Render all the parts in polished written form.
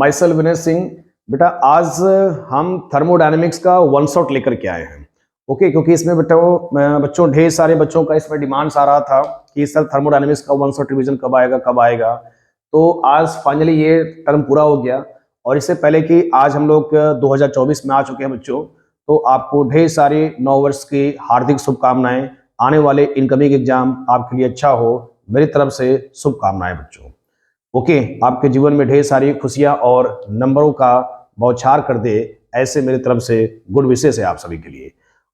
My self Vinay Singh. बेटा आज हम थर्मोडायनेमिक्स का वन शॉट लेकर के आए हैं। ओके, क्योंकि इसमें बेटा बच्चों ढेर सारे बच्चों का इसमें डिमांड्स आ रहा था कि सर थर्मोडायनेमिक्स का वन शॉट रिवीजन कब आएगा कब आएगा। तो आज फाइनली ये टर्म पूरा हो गया। और इससे पहले कि आज हम लोग 2024 में आ चुके हैं बच्चों, तो आपको ढेर सारी 9 वर्ष की हार्दिक शुभकामनाएं। आने वाले इनकमिंग एग्जाम आपके लिए अच्छा हो, मेरी तरफ से शुभकामनाएं बच्चों। ओके, आपके जीवन में ढेर सारी खुशियां और नंबरों का बौछार कर दे, ऐसे मेरी तरफ से गुड विशेष है आप सभी के लिए।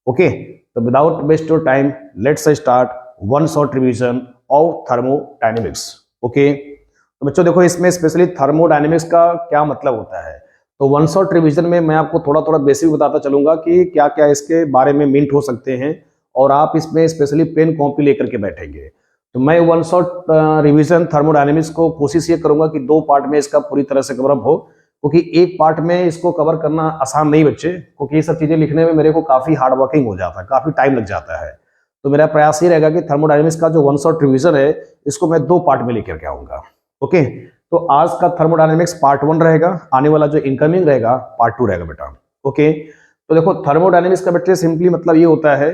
ओके, तो without waste your time let's start one shot revision of thermodynamics. Okay, तो बच्चों देखो इसमें स्पेशली थर्मोडायनेमिक्स का क्या मतलब होता है। तो वन शॉट रिवीजन में मैं आपको थोड़ा थोड़ा बेसिक बताता चलूंगा कि क्या क्या इसके बारे में मिंट हो सकते हैं, और आप इसमें स्पेशली पेन कॉपी लेकर के बैठेंगे। तो मैं वन शॉट रिवीजन थर्मोडायनेमिक्स को कोशिश ये करूंगा कि 2 पार्ट में इसका पूरी तरह से कवर अप हो, क्योंकि एक पार्ट में इसको कवर करना आसान नहीं बच्चे, क्योंकि ये सब चीजें लिखने में मेरे को काफी हार्ड वर्किंग हो जाता है, काफी टाइम लग जाता है। तो मेरा प्रयास ये रहेगा कि थर्मोडायनेमिक्स का जो वन शॉट रिवीजन है इसको मैं 2 पार्ट में लेकर के आऊंगा। ओके, तो आज का थर्मोडायनेमिक्स पार्ट 1 रहेगा, आने वाला जो इनकमिंग रहेगा पार्ट 2 रहेगा बेटा। ओके, तो देखो थर्मोडायनेमिक्स का बेटे सिंपली मतलब ये होता है,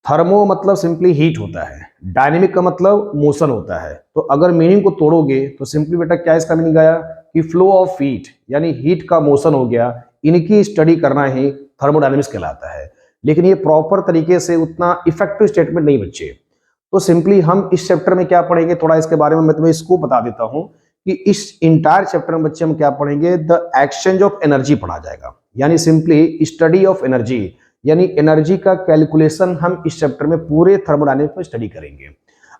थर्मो मतलब सिंपली हीट होता है, डायनेमिक का मतलब मोशन होता है। तो अगर मीनिंग को तोड़ोगे तो सिंपली बेटा क्या इसका मीनिंग आया कि फ्लो ऑफ हीट, यानी हीट का मोशन हो गया। इनकी स्टडी करना ही थर्मोडायनेमिक्स कहलाता है, लेकिन ये प्रॉपर तरीके से उतना इफेक्टिव स्टेटमेंट नहीं बच्चे। तो सिंपली हम इस चैप्टर में क्या पढ़ेंगे, थोड़ा इसके बारे में मैं तुम्हें इसको बता देता हूं कि इस इंटायर चैप्टर में बच्चे हम क्या पढ़ेंगे, द एक्सचेंज ऑफ एनर्जी पढ़ा जाएगा, यानी सिंपली स्टडी ऑफ एनर्जी, यानी एनर्जी का कैलकुलेशन हम इस चैप्टर में पूरे थर्मोडायनेमिक्स में स्टडी करेंगे।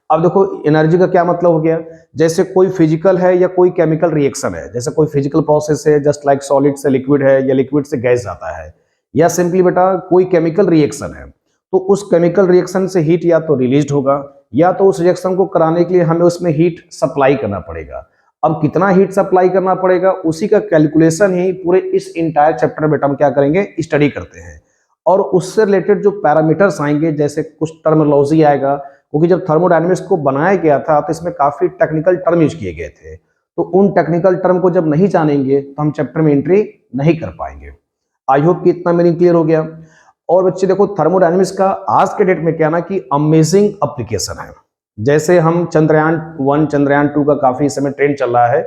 अब देखो एनर्जी का क्या मतलब हो गया, जैसे कोई फिजिकल है या कोई केमिकल रिएक्शन है, जैसे कोई फिजिकल प्रोसेस है जस्ट लाइक सॉलिड से लिक्विड है या लिक्विड से गैस जाता है, या सिंपली बेटा कोई केमिकल रिएक्शन है, तो उस केमिकल रिएक्शन से हीट या तो रिलीज होगा या तो उस रिएक्शन को कराने के लिए हमें उसमें हीट सप्लाई करना पड़ेगा। अब कितना हीट सप्लाई करना पड़ेगा उसी का कैलकुलेशन ही पूरे इस इंटायर चैप्टर में बेटा हम क्या करेंगे, स्टडी करते हैं। और उससे रिलेटेड जो पैरामीटर्स आएंगे, जैसे कुछ टर्मिनोलॉजी आएगा, क्योंकि जब थर्मोडायनेमिक्स को बनाया गया था तो इसमें काफी टेक्निकल टर्म यूज किए गए थे, तो उन टेक्निकल टर्म को जब नहीं जानेंगे तो हम चैप्टर में एंट्री नहीं कर पाएंगे। आई होप कि इतना मीनिंग क्लियर हो गया। और बच्चे देखो थर्मोडायनेमिक्स का आज के डेट में क्या ना कि अमेजिंग एप्लीकेशन है। जैसे हम चंद्रयान 1 चंद्रयान 2 का काफी इस समय ट्रेंड चल रहा है,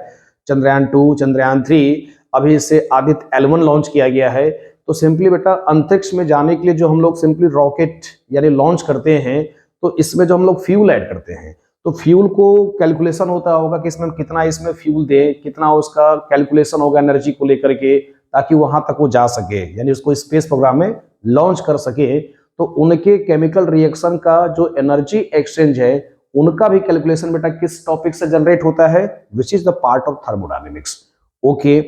चंद्रयान 2 चंद्रयान 3, अभी इससे आदित्य L1 लॉन्च किया गया है। तो सिंपली बेटा अंतरिक्ष में जाने के लिए जो हम लोग सिंपली रॉकेट यानी लॉन्च करते हैं, तो इसमें जो हम लोग फ्यूल ऐड करते हैं, तो फ्यूल को कैलकुलेशन होता होगा कि इसमें कितना इसमें फ्यूल दें, कितना उसका कैलकुलेशन होगा एनर्जी को लेकर के, ताकि वहां तक वो जा सके, यानी उसको स्पेस प्रोग्राम में लॉन्च कर सके। तो उनके केमिकल रिएक्शन का जो एनर्जी एक्सचेंज है उनका भी कैलकुलेशन बेटा किस टॉपिक से जनरेट होता है, which is the part of thermodynamics. Okay,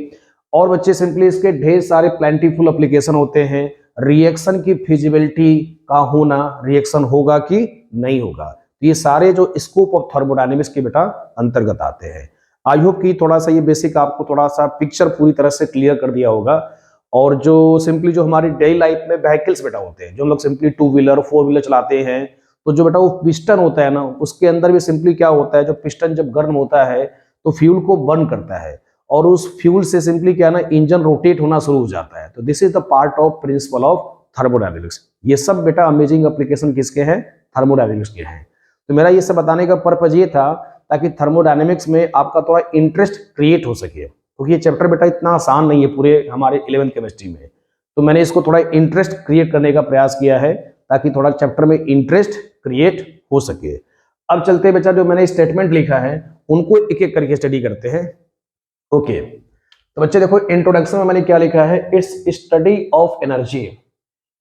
और बच्चे सिंपली इसके ढेर सारे प्लेंटीफुल एप्लीकेशन होते हैं। रिएक्शन की फिजिबिलिटी का होना, रिएक्शन होगा कि नहीं होगा, तो ये सारे जो स्कोप ऑफ थर्मोडायनेमिक्स के बेटा अंतर्गत आते हैं। आई होप कि थोड़ा सा ये बेसिक आपको थोड़ा सा पिक्चर पूरी तरह से क्लियर कर दिया होगा। और जो सिंपली जो हमारी डेली लाइफ में व्हीकल्स बेटा होते हैं, जो हम लोग सिंपली 2 व्हीलर 4 व्हीलर चलाते हैं, तो जो बेटा वो पिस्टन होता है ना, उसके अंदर भी सिंपली क्या होता है, जो पिस्टन जब गर्म होता है तो फ्यूल को बर्न करता है, और उस फ्यूल से सिंपली क्या ना इंजन रोटेट होना शुरू हो जाता है। तो this is the part of principle of thermodynamics. ये सब बेटा अमेजिंग एप्लीकेशन किसके हैं, थर्मोडायनेमिक्स के हैं। तो मेरा ये सब बताने का पर्पज ये था ताकि थर्मोडायनेमिक्स में आपका थोड़ा इंटरेस्ट क्रिएट हो सके, क्योंकि ये चैप्टर बेटा इतना आसान नहीं है पूरे हमारे 11th केमिस्ट्री में। तो मैंने इसको थोड़ा इंटरेस्ट क्रिएट करने का प्रयास किया है ताकि थोड़ा चैप्टर में इंटरेस्ट क्रिएट हो सके। अब चलते बच्चा जो मैंने स्टेटमेंट लिखा है उनको एक एक करके स्टडी करते हैं। ओके, तो बच्चे देखो इंट्रोडक्शन में मैंने क्या लिखा है, इट्स स्टडी ऑफ एनर्जी,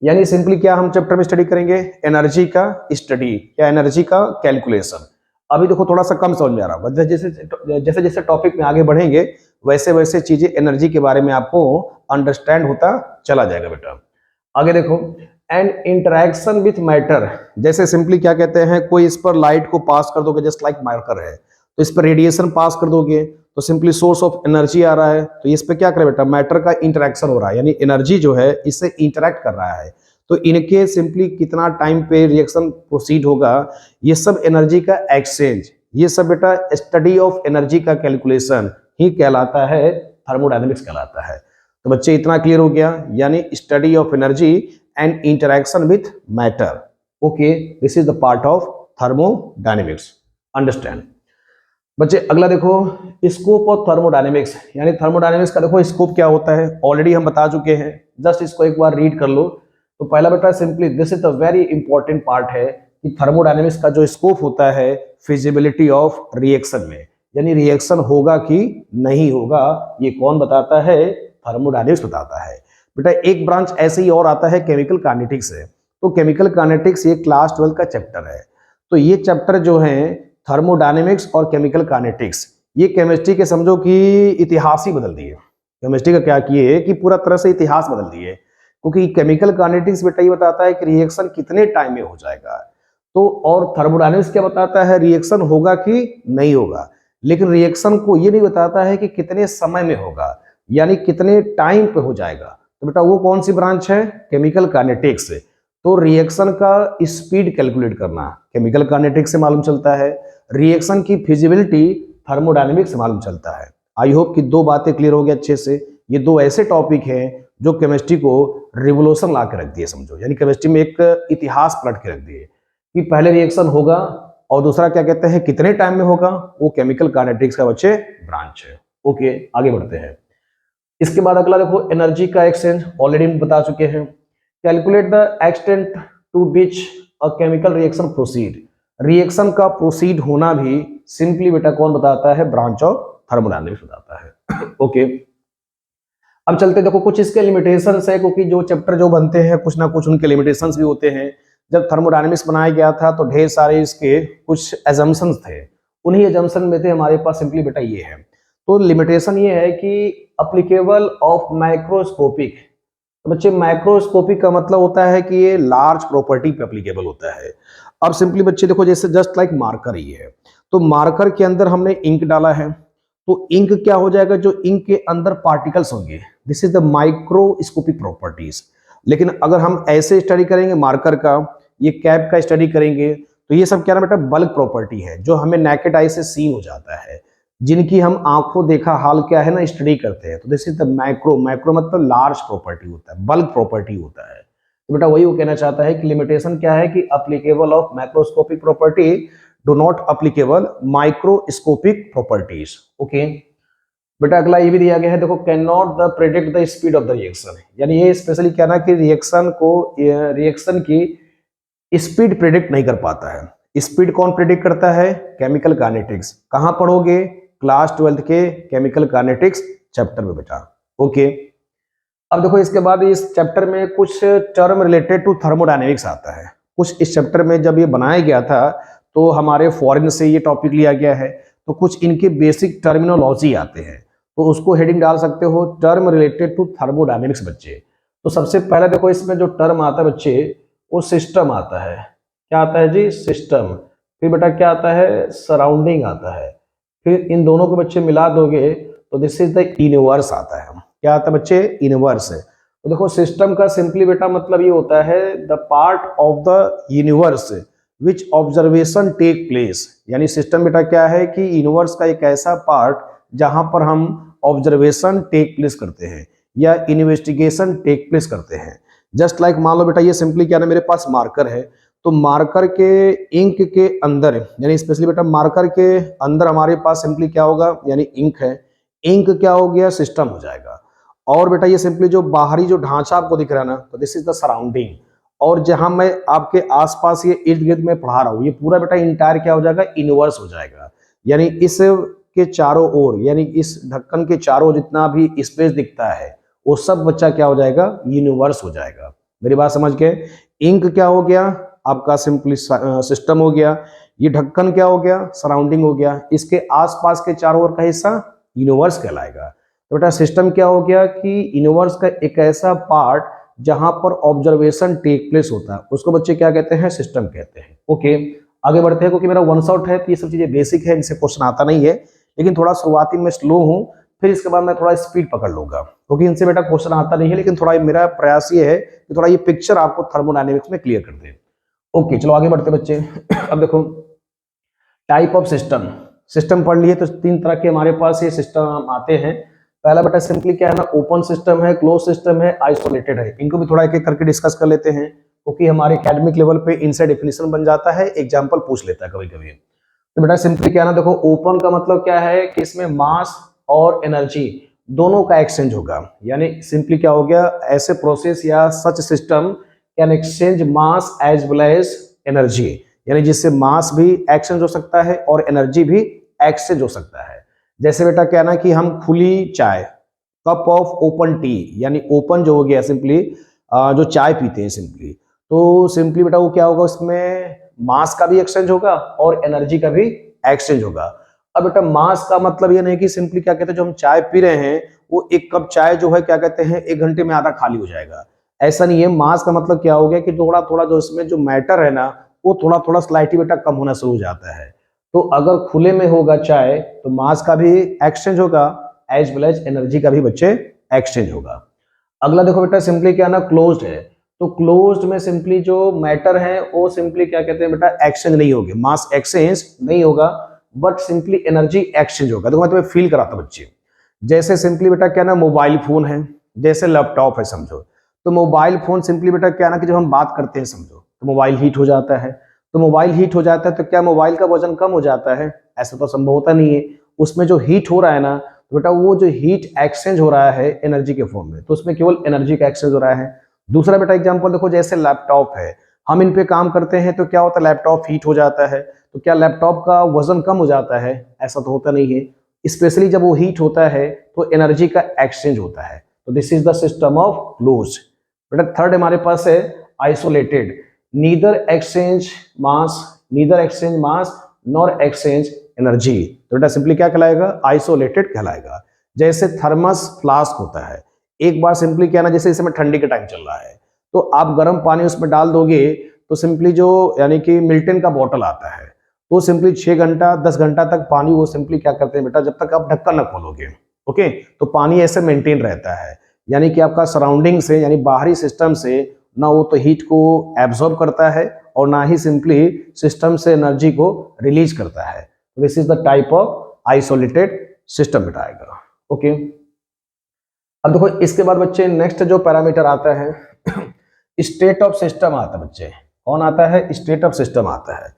यानी सिंपली क्या हम चैप्टर में स्टडी करेंगे, एनर्जी का स्टडी या एनर्जी का कैलकुलेशन। अभी देखो थोड़ा सा कम समझ में आ रहा होगा, जैसे जैसे टॉपिक में आगे बढ़ेंगे वैसे वैसे चीजें एनर्जी के बारे में आपको अंडरस्टैंड होता चला जाएगा बेटा। आगे देखो, एंड इंटरेक्शन विथ मैटर, जैसे सिंपली क्या कहते हैं, कोई इस पर लाइट को पास कर दोगे जस्ट लाइक मार्कर है, तो इस पर रेडिएशन पास कर दोगे तो सिंपली सोर्स ऑफ एनर्जी आ रहा है, तो इस पे क्या करे बेटा, मैटर का इंटरेक्शन हो रहा है, यानी एनर्जी जो है इससे इंटरेक्ट कर रहा है। तो इनके सिंपली कितना टाइम पे रिएक्शन प्रोसीड होगा, ये सब एनर्जी का एक्सचेंज, ये सब बेटा स्टडी ऑफ एनर्जी का कैलकुलेशन ही कहलाता है थर्मोडायनेमिक्स कहलाता है। तो बच्चे इतना क्लियर हो गया, यानी study of energy and interaction with matter. Okay, this is the part of thermodynamics, understand. बच्चे अगला देखो, स्कोप ऑफ थर्मोडायनेमिक्स, यानी थर्मोडायनेमिक्स का देखो स्कोप क्या होता है, ऑलरेडी हम बता चुके हैं, जस्ट इसको एक बार रीड कर लो। तो पहला बेटा simply this is the very important part है कि थर्मोडायनेमिक्स का जो स्कोप होता है फिजिबिलिटी ऑफ रिएक्शन में, यानी रिएक्शन होगा कि नहीं होगा, ये कौन बताता है, थर्मोडायनेमिक्स बताता है। बेटा एक ब्रांच ऐसे ही और आता है केमिकल काइनेटिक्स है। तो केमिकल काइनेटिक्स ये क्लास 12 का चैप्टर है। तो ये चैप्टर जो है थर्मोडायनेमिक्स और केमिकल काइनेटिक्स, ये केमिस्ट्री के समझो कि इतिहास ही बदल दिए। केमिस्ट्री का क्या किए कि पूरा तरह से इतिहास बदल दिए, क्योंकि केमिकल काइनेटिक्स बेटा ये बताता है कि रिएक्शन कितने टाइम में हो जाएगा, तो और थर्मोडायनेमिक्स क्या बताता है, रिएक्शन होगा कि नहीं होगा। लेकिन रिएक्शन को ये नहीं बताता है कि कितने समय में होगा, यानी कितने टाइम पे हो जाएगा। तो बेटा वो कौन सी ब्रांच है, केमिकल काइनेटिक्स। तो रिएक्शन का स्पीड कैलकुलेट करना केमिकल काइनेटिक्स से मालूम चलता है, रिएक्शन की फिजिबिलिटी थर्मोडायनेमिक्स से मालूम चलता है। आई होप कि दो बातें क्लियर हो गई अच्छे से। ये दो ऐसे टॉपिक हैं जो केमिस्ट्री को रिवोल्यूशन ला के रख दिए समझो, यानी केमिस्ट्री में एक इतिहास पलट के रख दिए कि पहले रिएक्शन होगा और दूसरा क्या कहते हैं कितने टाइम में होगा, वो केमिकल काइनेटिक्स का बच्चे ब्रांच है। ओके, आगे बढ़ते हैं। इसके बाद अगला देखो एनर्जी का एक्सचेंज, ऑलरेडी हम बता चुके हैं। Calculate the extent to which a chemical reaction proceed, reaction का प्रोसीड होना भी सिंपली बेटा कौन बताता है, ब्रांच ऑफ थर्मोडायनेमिक्स बताता है। ओके, अब चलते देखो कुछ इसके लिमिटेशंस है, क्योंकि जो चैप्टर जो बनते हैं कुछ ना कुछ उनके लिमिटेशंस भी होते हैं। जब थर्मोडायनेमिक्स बनाया गया था तो ढेर सारे इसके कुछ एजम्पशंस थे, उन्हीं एजम्पशन में थे हमारे पास सिंपली बेटा ये है। तो लिमिटेशन ये है कि अप्लीकेबल ऑफ माइक्रोस्कोपिक, तो बच्चे माइक्रोस्कोपिक का मतलब होता है कि ये लार्ज प्रॉपर्टी पे एप्लीकेबल होता है। अब सिंपली बच्चे देखो जैसे जस्ट लाइक मार्कर ही है, तो मार्कर के अंदर हमने इंक डाला है, तो इंक क्या हो जाएगा, जो इंक के अंदर पार्टिकल्स होंगे, this is the microscopic properties. लेकिन अगर हम ऐसे स्टडी करेंगे मार्कर का, ये कैप का स्टडी करेंगे, तो ये सब क्या ना बेटा बल्क प्रॉपर्टी है, जो हमें नेकेड आई से सीन हो जाता है, जिनकी हम आंखों देखा हाल क्या है ना स्टडी करते हैं। तो this is the micro, micro मतलब लार्ज प्रॉपर्टी होता है, बल्क प्रॉपर्टी होता है। तो बेटा वही वो कहना चाहता है कि लिमिटेशन क्या है कि applicable of microscopic property do not applicable microscopic properties. Okay बेटा अगला ये भी दिया गया है, देखो can not the predict the speed of the reaction, यानी ये स्पेशली क्या ना कि रिएक्शन की स्पीड प्रेडिक्ट नहीं कर पाता है। स्पीड कौन प्रेडिक्ट करता है, केमिकल काइनेटिक्स। कहां पढ़ोगे, क्लास 12 के केमिकल काइनेटिक्स चैप्टर में बेटा। ओके, अब देखो इसके बाद इस चैप्टर में कुछ टर्म रिलेटेड टू थर्मोडायनेमिक्स आता है। कुछ इस चैप्टर में जब ये बनाया गया था तो हमारे फॉरेन से ये टॉपिक लिया गया है, तो कुछ इनके बेसिक टर्मिनोलॉजी आते हैं, तो उसको हेडिंग डाल सकते हो टर्म रिलेटेड टू थर्मोडायनेमिक्स बच्चे। तो सबसे पहले देखो इसमें जो टर्म आता है बच्चे, वो सिस्टम आता है। क्या आता है जी, सिस्टम। फिर बेटा क्या आता है, सराउंडिंग आता है। फिर इन दोनों को बच्चे मिला दोगे तो दिस इज द यूनिवर्स आता है। क्या आता है बच्चे, यूनिवर्स है। तो देखो सिस्टम का सिंपली बेटा मतलब ये होता है the part of the universe which observation take place, यानी सिस्टम बेटा क्या है कि यूनिवर्स का एक ऐसा पार्ट जहां पर हम ऑब्जर्वेशन टेक प्लेस करते हैं या इन्वेस्टिगेशन टेक प्लेस करते हैं। जस्ट लाइक मान लो बेटा ये सिंपली क्या है, मेरे पास मार्कर है, तो मार्कर के इंक के अंदर, यानी स्पेशली बेटा मार्कर के अंदर हमारे पास सिंपली क्या होगा, यानी इंक है, इंक क्या हो गया, सिस्टम हो जाएगा। और बेटा ये सिंपली जो बाहरी जो ढांचा आपको दिख रहा है ना, तो दिस इज द सराउंडिंग। और जहां मैं आपके आसपास ये इर्द गिर्द में पढ़ा रहा हूं, ये पूरा बेटा इंटायर क्या हो जाएगा, यूनिवर्स हो जाएगा। यानी इस के चारों ओर, यानी इस ढक्कन के चारों जितना भी स्पेस दिखता है वो सब बच्चा क्या हो जाएगा, यूनिवर्स हो जाएगा। मेरी बात समझ गए। इंक क्या हो गया आपका, सिंपली सिस्टम हो गया। ये ढक्कन क्या हो गया, सराउंडिंग हो गया। इसके आसपास के चारों ओर का हिस्सा यूनिवर्स कहलाएगा। तो बेटा सिस्टम क्या हो गया कि यूनिवर्स का एक ऐसा पार्ट जहां पर ऑब्जर्वेशन टेक प्लेस होता है, उसको बच्चे क्या कहते हैं, सिस्टम कहते हैं। ओके, आगे बढ़ते हैं, क्योंकि मेरा वन शॉट है तो ये सब चीजें बेसिक है, इनसे क्वेश्चन आता नहीं है, लेकिन थोड़ा शुरुआती में स्लो हूं, फिर इसके बाद मैं थोड़ा स्पीड पकड़ लूंगा, क्योंकि इनसे बेटा क्वेश्चन आता नहीं है, लेकिन थोड़ा मेरा प्रयास ये है कि थोड़ा ये पिक्चर आपको थर्मोडायनेमिक्स में क्लियर कर दे। ओके चलो आगे बढ़ते बच्चे। अब देखो टाइप ऑफ सिस्टम, सिस्टम पढ़ लिए तो तीन तरह के हमारे पास ये सिस्टम आते हैं। पहला बेटा सिंपली क्या है ना, ओपन सिस्टम है, क्लोज सिस्टम है, आइसोलेटेड है। इनको भी थोड़ा एक एक करके डिस्कस कर लेते हैं, क्योंकि हमारे एकेडमिक लेवल पे इनसे डेफिनेशन बन जाता है, एग्जाम्पल पूछ लेता है कभी कभी। तो बेटा सिंपली क्या है ना, देखो ओपन का मतलब क्या है कि इसमें मास और एनर्जी दोनों का एक्सचेंज होगा। यानी सिंपली क्या हो गया, ऐसे प्रोसेस या such system can exchange mass as well as energy, यानी जिससे मास भी एक्सचेंज हो सकता है और एनर्जी भी एक्सचेंज हो सकता है। जैसे बेटा क्या ना कि हम खुली चाय, कप ऑफ ओपन टी, यानी ओपन जो हो गया सिंपली जो चाय पीते हैं सिंपली, तो सिंपली बेटा वो क्या होगा, उसमें मास का भी एक्सचेंज होगा और एनर्जी का भी एक्सचेंज होगा। अब बेटा मास का मतलब ये नहीं कि सिंपली क्या कहते हैं जो हम चाय पी रहे हैं वो एक कप चाय जो है क्या कहते हैं 1 घंटे में आधा खाली हो जाएगा, ऐसा नहीं है। मास का मतलब क्या हो गया कि थोड़ा थोड़ा जो इसमें जो मैटर है ना वो थोड़ा थोड़ा स्लाइटली बेटा कम होना शुरू हो जाता है। तो अगर खुले में होगा चाय तो मास का भी एक्सचेंज होगा एज वेल एज एनर्जी का भी बच्चे एक्सचेंज होगा। अगला देखो बेटा सिंपली क्या ना क्लोज्ड है, तो क्लोज्ड में सिंपली जो मैटर है वो सिंपली क्या कहते हैं बेटा एक्सचेंज नहीं होगी, मास एक्सचेंज नहीं होगा, बट सिंपली एनर्जी एक्सचेंज होगा। देखो मैं तुम्हें फील कराता बच्चे, जैसे सिंपली बेटा क्या ना मोबाइल फोन है, जैसे लैपटॉप है समझो, तो मोबाइल फोन सिंपली बेटा क्या ना कि जब हम बात करते हैं समझो तो मोबाइल हीट हो जाता है, तो मोबाइल हीट हो जाता है तो क्या मोबाइल का वजन कम हो जाता है? ऐसा तो संभव होता नहीं है। उसमें जो हीट हो रहा है ना तो बेटा वो जो हीट एक्सचेंज हो रहा है एनर्जी के फॉर्म में, तो उसमें केवल एनर्जी का एक्सचेंज हो रहा है। दूसरा बेटा एग्जांपल देखो, जैसे लैपटॉप है, हम इन पे काम करते हैं तो क्या होता है लैपटॉप हीट हो जाता है, तो क्या लैपटॉप का वजन कम हो जाता है? ऐसा तो होता नहीं है। स्पेशली जब वो हीट होता है तो एनर्जी का एक्सचेंज होता है। तो this is the system of close. बेटा थर्ड हमारे पास है आइसोलेटेड, नीदर एक्सचेंज मास नॉर एक्सचेंज एनर्जी। तो बेटा सिंपली क्या कहलाएगा, आइसोलेटेड कहलाएगा। जैसे थर्मस फ्लास्क होता है, एक बार सिंपली क्या ना, जैसे इस समय ठंडी का टाइम चल रहा है तो आप गर्म पानी उसमें डाल दोगे तो सिंपली जो यानी कि मिल्टन का बॉटल आता है तो सिंपली 6 घंटा 10 घंटा तक पानी वो सिंपली क्या करते हैं बेटा, जब तक आप ढक्कन न खोलोगे ओके, तो पानी ऐसे मेंटेन रहता है। यानी कि आपका सराउंडिंग से यानी बाहरी सिस्टम से ना वो तो हीट को एब्जॉर्ब करता है और ना ही सिंपली सिस्टम से एनर्जी को रिलीज करता है। This is the type of isolated system बिठाएगा। ओके, अब देखो इसके बाद बच्चे नेक्स्ट जो पैरामीटर आता है स्टेट ऑफ सिस्टम आता है बच्चे। कौन आता है? स्टेट ऑफ सिस्टम आता है।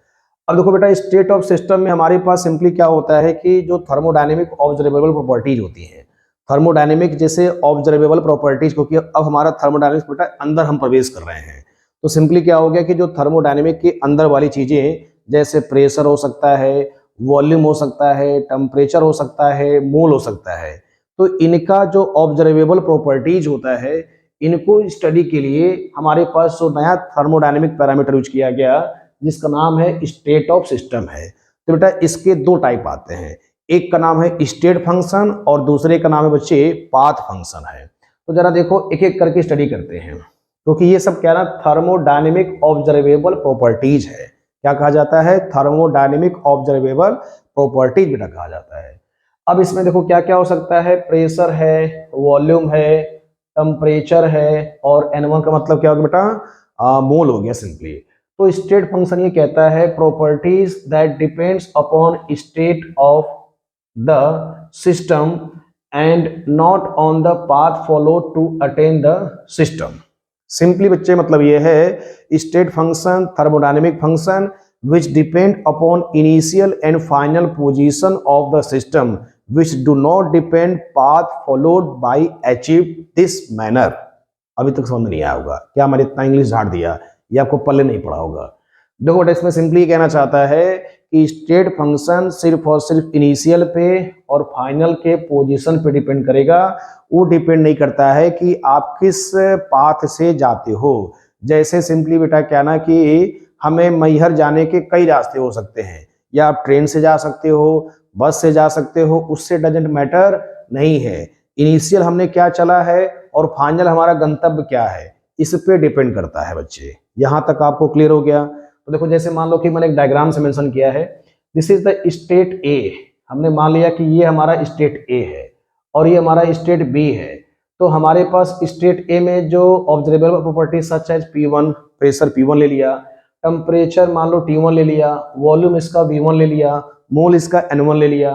अब देखो बेटा स्टेट ऑफ सिस्टम में हमारे पास सिंपली क्या होता है कि जो थर्मोडायनेमिक ऑब्जर्वेबल प्रॉपर्टीज होती हैं, थर्मोडायनेमिक जैसे ऑब्जर्वेबल प्रॉपर्टीज, क्योंकि अब हमारा थर्मोडायनेमिक्स बेटा अंदर हम प्रवेश कर रहे हैं, तो सिंपली क्या हो गया कि जो थर्मोडायनेमिक के अंदर वाली चीजें जैसे प्रेशर हो सकता है, वॉल्यूम हो सकता है, टेम्परेचर हो सकता है, मोल हो सकता है, तो इनका जो ऑब्जर्वेबल प्रॉपर्टीज होता है इनको स्टडी के लिए हमारे पास जो नया थर्मोडायनेमिक पैरामीटर यूज किया गया जिसका नाम है स्टेट ऑफ सिस्टम है। तो बेटा इसके दो टाइप आते हैं, एक का नाम है स्टेट फंक्शन और दूसरे का नाम है बच्चे पाथ फंक्शन है। तो जरा देखो एक एक करके स्टडी करते हैं, क्योंकि ये सब क्या ना थर्मोडायनेमिक ऑब्जर्वेबल प्रॉपर्टीज है। क्या कहा जाता है? थर्मोडायनेमिक ऑब्जर्वेबल प्रॉपर्टीज बेटा कहा जाता है। अब इसमें देखो क्या क्या हो सकता है, प्रेशर है, वॉल्यूम है, टेम्परेचर है और N1 का मतलब क्या होगा बेटा? मोल हो गया सिंपली। तो स्टेट फंक्शन ये कहता है properties that depends upon state of the system and not on the path follow to attain the system. Simply बच्चे मतलब ये है state function thermodynamic function which depend upon initial and final position of the system which do not depend path followed by achieve this manner। अभी तक समझ नहीं आया होगा क्या मैंने इतना इंग्लिश झाड़ दिया, ये आपको पल्ले नहीं पड़ा होगा। देखो बेटा इसमें सिंपली कहना चाहता है कि स्टेट फंक्शन सिर्फ और सिर्फ इनिशियल पे और फाइनल के पोजीशन पे डिपेंड करेगा, वो डिपेंड नहीं करता है कि आप किस पाथ से जाते हो। जैसे सिंपली बेटा क्या ना कि हमें मैहर जाने के कई रास्ते हो सकते हैं, या आप ट्रेन से जा सकते हो, बस से जा सकते हो, उससे डजेंट मैटर नहीं है। इनिशियल हमने क्या चला है और फाइनल हमारा गंतव्य क्या है इस पे डिपेंड करता है बच्चे। यहां तक आपको क्लियर हो गया? तो देखो जैसे मान लो कि मैंने एक डायग्राम से मेंशन किया है, this is the state A. हमने मान लिया कि ये हमारा स्टेट ए है और ये हमारा स्टेट बी है। तो हमारे पास स्टेट ए में जो observable property such as P1, pressure P1 ले लिया, टेम्परेचर मान लो T1 ले लिया, वॉल्यूम इसका V1 ले लिया, मोल इसका N1 ले लिया,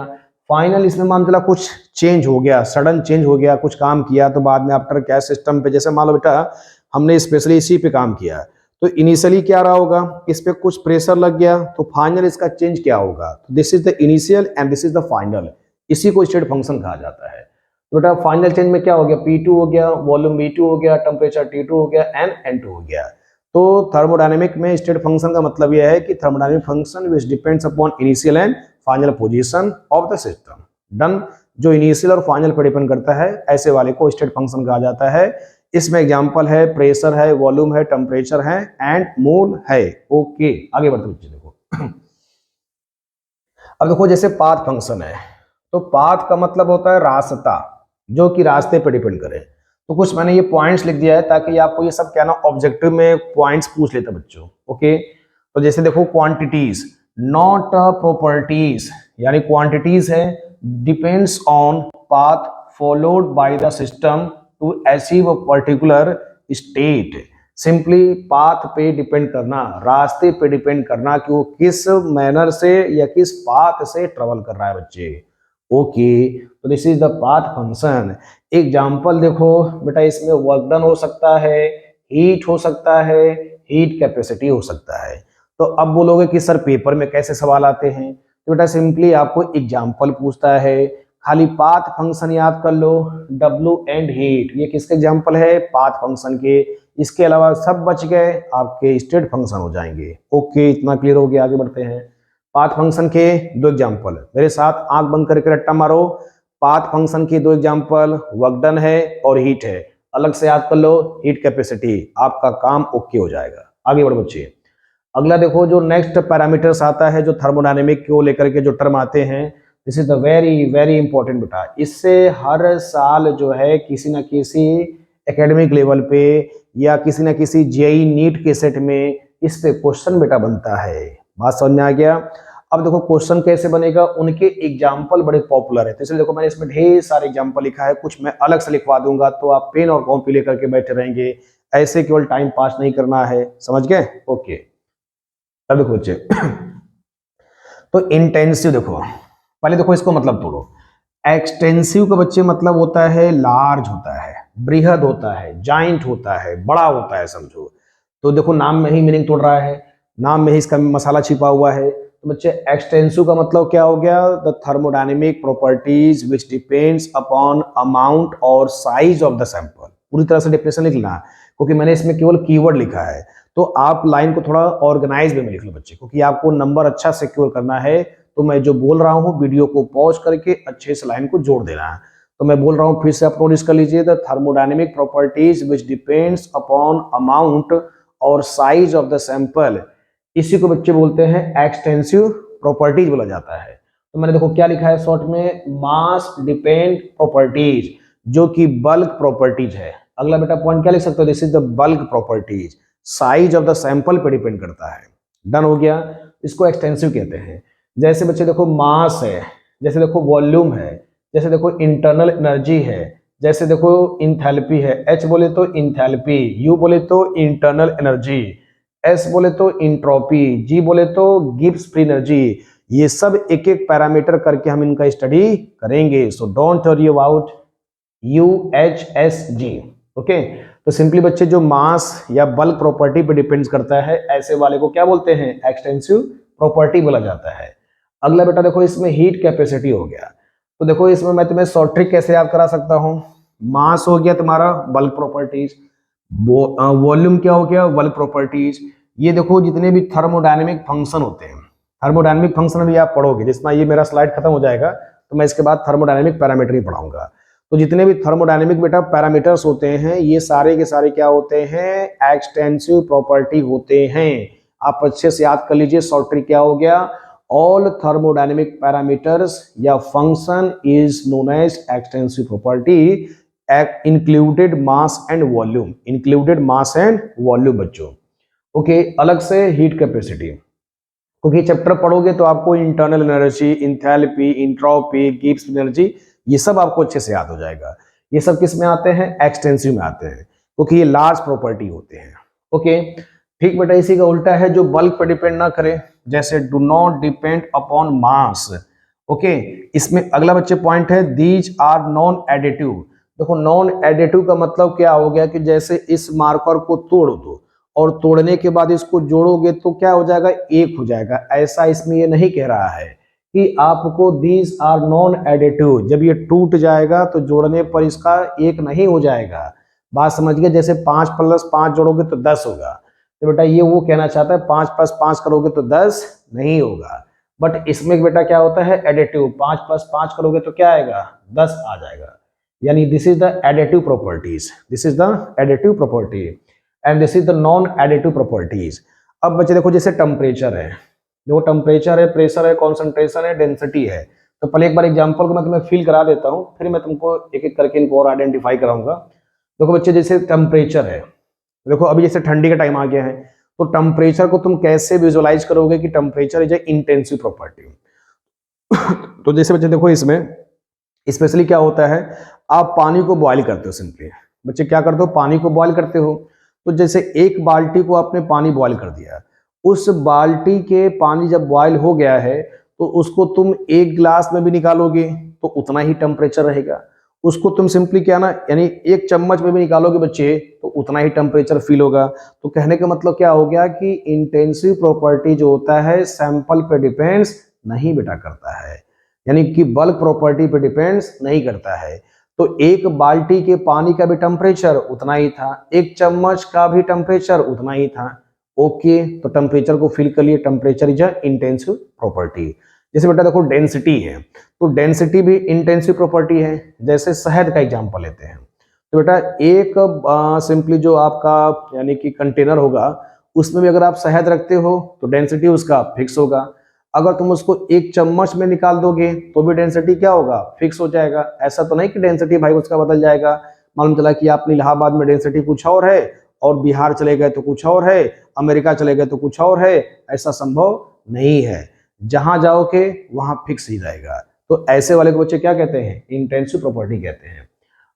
फाइनल इसमें मान चला कुछ चेंज हो गया, सडन चेंज हो गया, कुछ काम किया तो बाद में आफ्टर गैस सिस्टम पे, जैसे मान लो बेटा हमने स्पेशली इसी पे काम किया तो इनिशियली क्या रहा होगा, इस पे कुछ प्रेशर लग गया तो फाइनल इसका चेंज क्या होगा, तो this is the initial and this is the final, इसी को स्टेट फंक्शन कहा जाता है। तो बेटा फाइनल चेंज में क्या हो गया, P2 हो गया, वॉल्यूम V2 हो गया, टेम्परेचर T2 हो गया एंड N2 हो गया। तो थर्मोडायनेमिक में स्टेट फंक्शन का मतलब यह है कि thermodynamic function which depends upon initial and final position of the system. Done. जो इनिशियल और फाइनल पर डिपेंड करता है ऐसे वाले को स्टेट फंक्शन कहा जाता है। इसमें एग्जांपल है प्रेशर है, वॉल्यूम है, टेम्परेचर है एंड मोल है। ओके आगे बढ़ते बच्चे देखो। अब देखो जैसे पाथ फंक्शन है तो पाथ का मतलब होता है रास्ता, जो कि रास्ते पर डिपेंड करे। तो कुछ मैंने ये पॉइंट्स लिख दिया है ताकि आपको ये सब क्या ना ऑब्जेक्टिव में पॉइंट्स पूछ लेते बच्चों। ओके तो जैसे देखो क्वांटिटीज नॉट प्रॉपर्टीज, यानी क्वांटिटीज है depends on path followed by the system to achieve a particular state. Simply path पे डिपेंड करना, रास्ते पे डिपेंड करना कि वो किस मैनर से या किस पाथ से ट्रेवल कर रहा है बच्चे। ओके तो this is the path function. Example देखो बेटा, इसमें वर्क डन हो सकता है, हीट हो सकता है, हीट कैपेसिटी हो सकता है। तो अब बोलोगे कि सर पेपर में कैसे सवाल आते हैं, तो बेटा सिंपली आपको एग्जाम्पल पूछता है, खाली पाथ फंक्शन याद कर लो, W एंड हीट, ये किसके एग्जाम्पल है, पाथ फंक्शन के। इसके अलावा सब बच गए आपके स्टेट फंक्शन हो जाएंगे। ओके इतना क्लियर हो गया, आगे बढ़ते हैं। पाथ फंक्शन के दो एग्जाम्पल, मेरे साथ आंख बंद करके रट्टा मारो। पाथ फंक्शन के दो एग्जाम्पल वर्क डन है और हीट है, अलग से याद कर लो हीट कैपेसिटी, आपका काम ओके हो जाएगा। आगे बढ़ो बच्चे। अगला देखो जो नेक्स्ट पैरामीटर्स आता है, जो थर्मोडायनेमिक को लेकर के जो टर्म आते हैं, this is the very very important बेटा। इससे हर साल जो है किसी ना किसी एकेडमिक लेवल पे या किसी ना किसी जेई नीट के सेट में इस पे क्वेश्चन बेटा बनता है। बात समझ में आ गया। अब देखो क्वेश्चन कैसे बनेगा, उनके एग्जाम्पल बड़े पॉपुलर है, तो इसलिए देखो मैंने इसमें ढेर सारे एग्जाम्पल लिखा है, कुछ मैं अलग से लिखवा दूंगा तो आप पेन और कॉपी लेकर के बैठे रहेंगे, ऐसे केवल टाइम पास नहीं करना है, समझ गए। ओके अब देखो बच्चे तो इंटेंसिव देखो, पहले देखो इसको मतलब तोड़ो। एक्सटेंसिव का बच्चे मतलब होता है लार्ज होता है, बृहद होता है, जाइंट होता है, बड़ा होता है समझो। तो देखो नाम में ही मीनिंग तोड़ रहा है, नाम में ही इसका मसाला छिपा हुआ है। तो बच्चे एक्सटेंसिव का मतलब क्या हो गया, the thermodynamic properties which depends upon amount और साइज ऑफ द सैंपल। पूरी तरह से डेफिनेशन लिख लेना, क्योंकि मैंने इसमें केवल कीवर्ड लिखा है, तो आप लाइन को थोड़ा ऑर्गेनाइज वे में लिख लो बच्चे, क्योंकि आपको नंबर अच्छा सिक्योर करना है। तो मैं जो बोल रहा हूँ वीडियो को पॉज करके अच्छे से लाइन को जोड़ देना है। तो मैं बोल रहा हूँ फिर से आप नोटिस कर लीजिए, the thermodynamic properties which depends upon amount और साइज ऑफ द सैंपल, इसी को बच्चे बोलते हैं एक्सटेंसिव प्रॉपर्टीज बोला जाता है। तो मैंने देखो क्या लिखा है शॉर्ट में, मास डिपेंड प्रॉपर्टीज, जो कि बल्क प्रॉपर्टीज है। अगला बेटा पॉइंट क्या लिख सकते हो, this is the bulk properties, size of the sample पे डिपेंड करता है। डन हो गया, इसको एक्सटेंसिव कहते हैं। जैसे बच्चे देखो मास है, जैसे देखो वॉल्यूम है, जैसे देखो इंटरनल एनर्जी है, जैसे देखो इंथैल्पी है, H बोले तो इंथैल्पी, U बोले तो इंटरनल एनर्जी, S बोले तो इंट्रोपी, G बोले तो गिब्स फ्री एनर्जी। ये सब एक एक पैरामीटर करके हम इनका स्टडी करेंगे। So don't worry about UHSG। Okay तो सिंपली बच्चे जो मास या बल्क प्रॉपर्टी पे डिपेंड्स करता है ऐसे वाले को क्या बोलते हैं, एक्सटेंसिव प्रॉपर्टी बोला जाता है। अगला बेटा देखो इसमें हीट कैपेसिटी हो गया। तो देखो इसमें मैं तुम्हें शॉर्ट ट्रिक कैसे याद करा सकता हूं, मास हो गया तुम्हारा बल्क प्रॉपर्टीज, वॉल्यूम क्या हो गया बल्क प्रॉपर्टीज। ये देखो जितने भी थर्मोडायनेमिक फंक्शन होते हैं, थर्मोडायनेमिक फंक्शन भी आप पढ़ोगे, जितना ये मेरा स्लाइड खत्म हो जाएगा तो मैं इसके बाद थर्मोडायनेमिक पैरामीटर ही पढ़ाऊंगा। तो जितने भी थर्मोडायनेमिक बेटा पैरामीटर्स होते हैं ये सारे के सारे क्या होते हैं, एक्सटेंसिव प्रॉपर्टी होते हैं। आप अच्छे से याद कर लीजिए, शॉर्ट ट्रिक क्या हो गया, ऑल थर्मोडायनेमिक पैरामीटर्स या function is known as extensive property included mass and volume, included mass and volume बच्चों। ओके अलग से हीट कैपेसिटी, क्योंकि चैप्टर पढ़ोगे तो आपको internal energy, enthalpy, entropy, Gibbs energy, ये सब आपको अच्छे से याद हो जाएगा। ये सब किस में आते हैं, एक्सटेंसिव में आते हैं, क्योंकि ये लार्ज प्रॉपर्टी होते हैं। ओके ठीक बेटा, इसी का उल्टा है जो बल्क पर डिपेंड ना करे, जैसे do not depend upon mass, okay, इसमें अगला बच्चे पॉइंट है दीज आर नॉन एडिटिव। देखो नॉन एडिटिव का मतलब क्या हो गया कि जैसे इस मार्कर को तोड़ दो और तोड़ने के बाद इसको जोड़ोगे तो क्या हो जाएगा, एक हो जाएगा। ऐसा इसमें ये नहीं कह रहा है कि आपको दीज आर नॉन एडिटिव, जब ये टूट जाएगा तो जोड़ने पर इसका एक नहीं हो जाएगा। बात समझ गए, जैसे 5 + 5 जोड़ोगे तो 10 होगा, तो बेटा ये वो कहना चाहता है 5 + 5 करोगे तो 10 नहीं होगा। बट इसमें बेटा क्या होता है एडिटिव, 5 + 5 करोगे तो क्या आएगा, 10 आ जाएगा। यानी this is the additive properties, this is the additive property and this is the non additive properties. अब बच्चे देखो जैसे टेम्परेचर है, देखो टेम्परेचर है, प्रेशर है, कॉन्सेंट्रेशन है, डेंसिटी है। तो पहले एक बार एग्जांपल को मैं तुम्हें फील करा देता हूँ, फिर मैं तुमको एक एक करके इनको और आइडेंटिफाई कराऊंगा। देखो बच्चे जैसे टेम्परेचर है, देखो अभी जैसे ठंडी का टाइम आ गया है, तो टेम्परेचर को तुम कैसे विजुअलाइज करोगे कि temperature is a intensive property. तो जैसे बच्चे देखो इसमें स्पेशली क्या होता है, आप पानी को बॉयल करते हो। सिंपली बच्चे क्या करते हो, पानी को बॉयल करते हो। तो जैसे एक बाल्टी को आपने पानी बॉयल कर दिया, उस बाल्टी के पानी जब बॉयल हो गया है तो उसको तुम एक गिलास में भी निकालोगे तो उतना ही टेम्परेचर रहेगा। उसको तुम सिंपली क्या ना, यानी एक चम्मच में भी निकालोगे बच्चे तो उतना ही टेम्परेचर फील होगा। तो कहने का मतलब क्या हो गया कि इंटेंसिव प्रॉपर्टी जो होता है सैंपल पे डिपेंड्स नहीं बेटा करता है, यानी कि बल्क प्रॉपर्टी पे डिपेंड्स नहीं करता है। तो एक बाल्टी के पानी का भी टेम्परेचर उतना ही था, एक चम्मच का भी टेम्परेचर उतना ही था। ओके, तो टेम्परेचर को फील कर लिए, temperature is a intensive property. जैसे बेटा देखो डेंसिटी है, तो डेंसिटी भी इंटेंसिव प्रॉपर्टी है। जैसे शहद का एग्जांपल लेते हैं, तो बेटा एक सिंपली जो आपका यानी कि कंटेनर होगा उसमें भी अगर आप शहद रखते हो तो डेंसिटी उसका फिक्स होगा। अगर तुम उसको एक चम्मच में निकाल दोगे तो भी डेंसिटी क्या होगा, फिक्स हो जाएगा। ऐसा तो नहीं कि डेंसिटी भाई उसका बदल जाएगा। मालूम चला कि आपने इलाहाबाद में डेंसिटी कुछ और है और बिहार चले गए तो कुछ और है, अमेरिका चले गए तो कुछ और है, ऐसा संभव नहीं है। जहां जाओगे वहां फिक्स ही रहेगा। तो ऐसे वाले को बच्चे क्या कहते हैं, इंटेंसिव प्रॉपर्टी कहते हैं।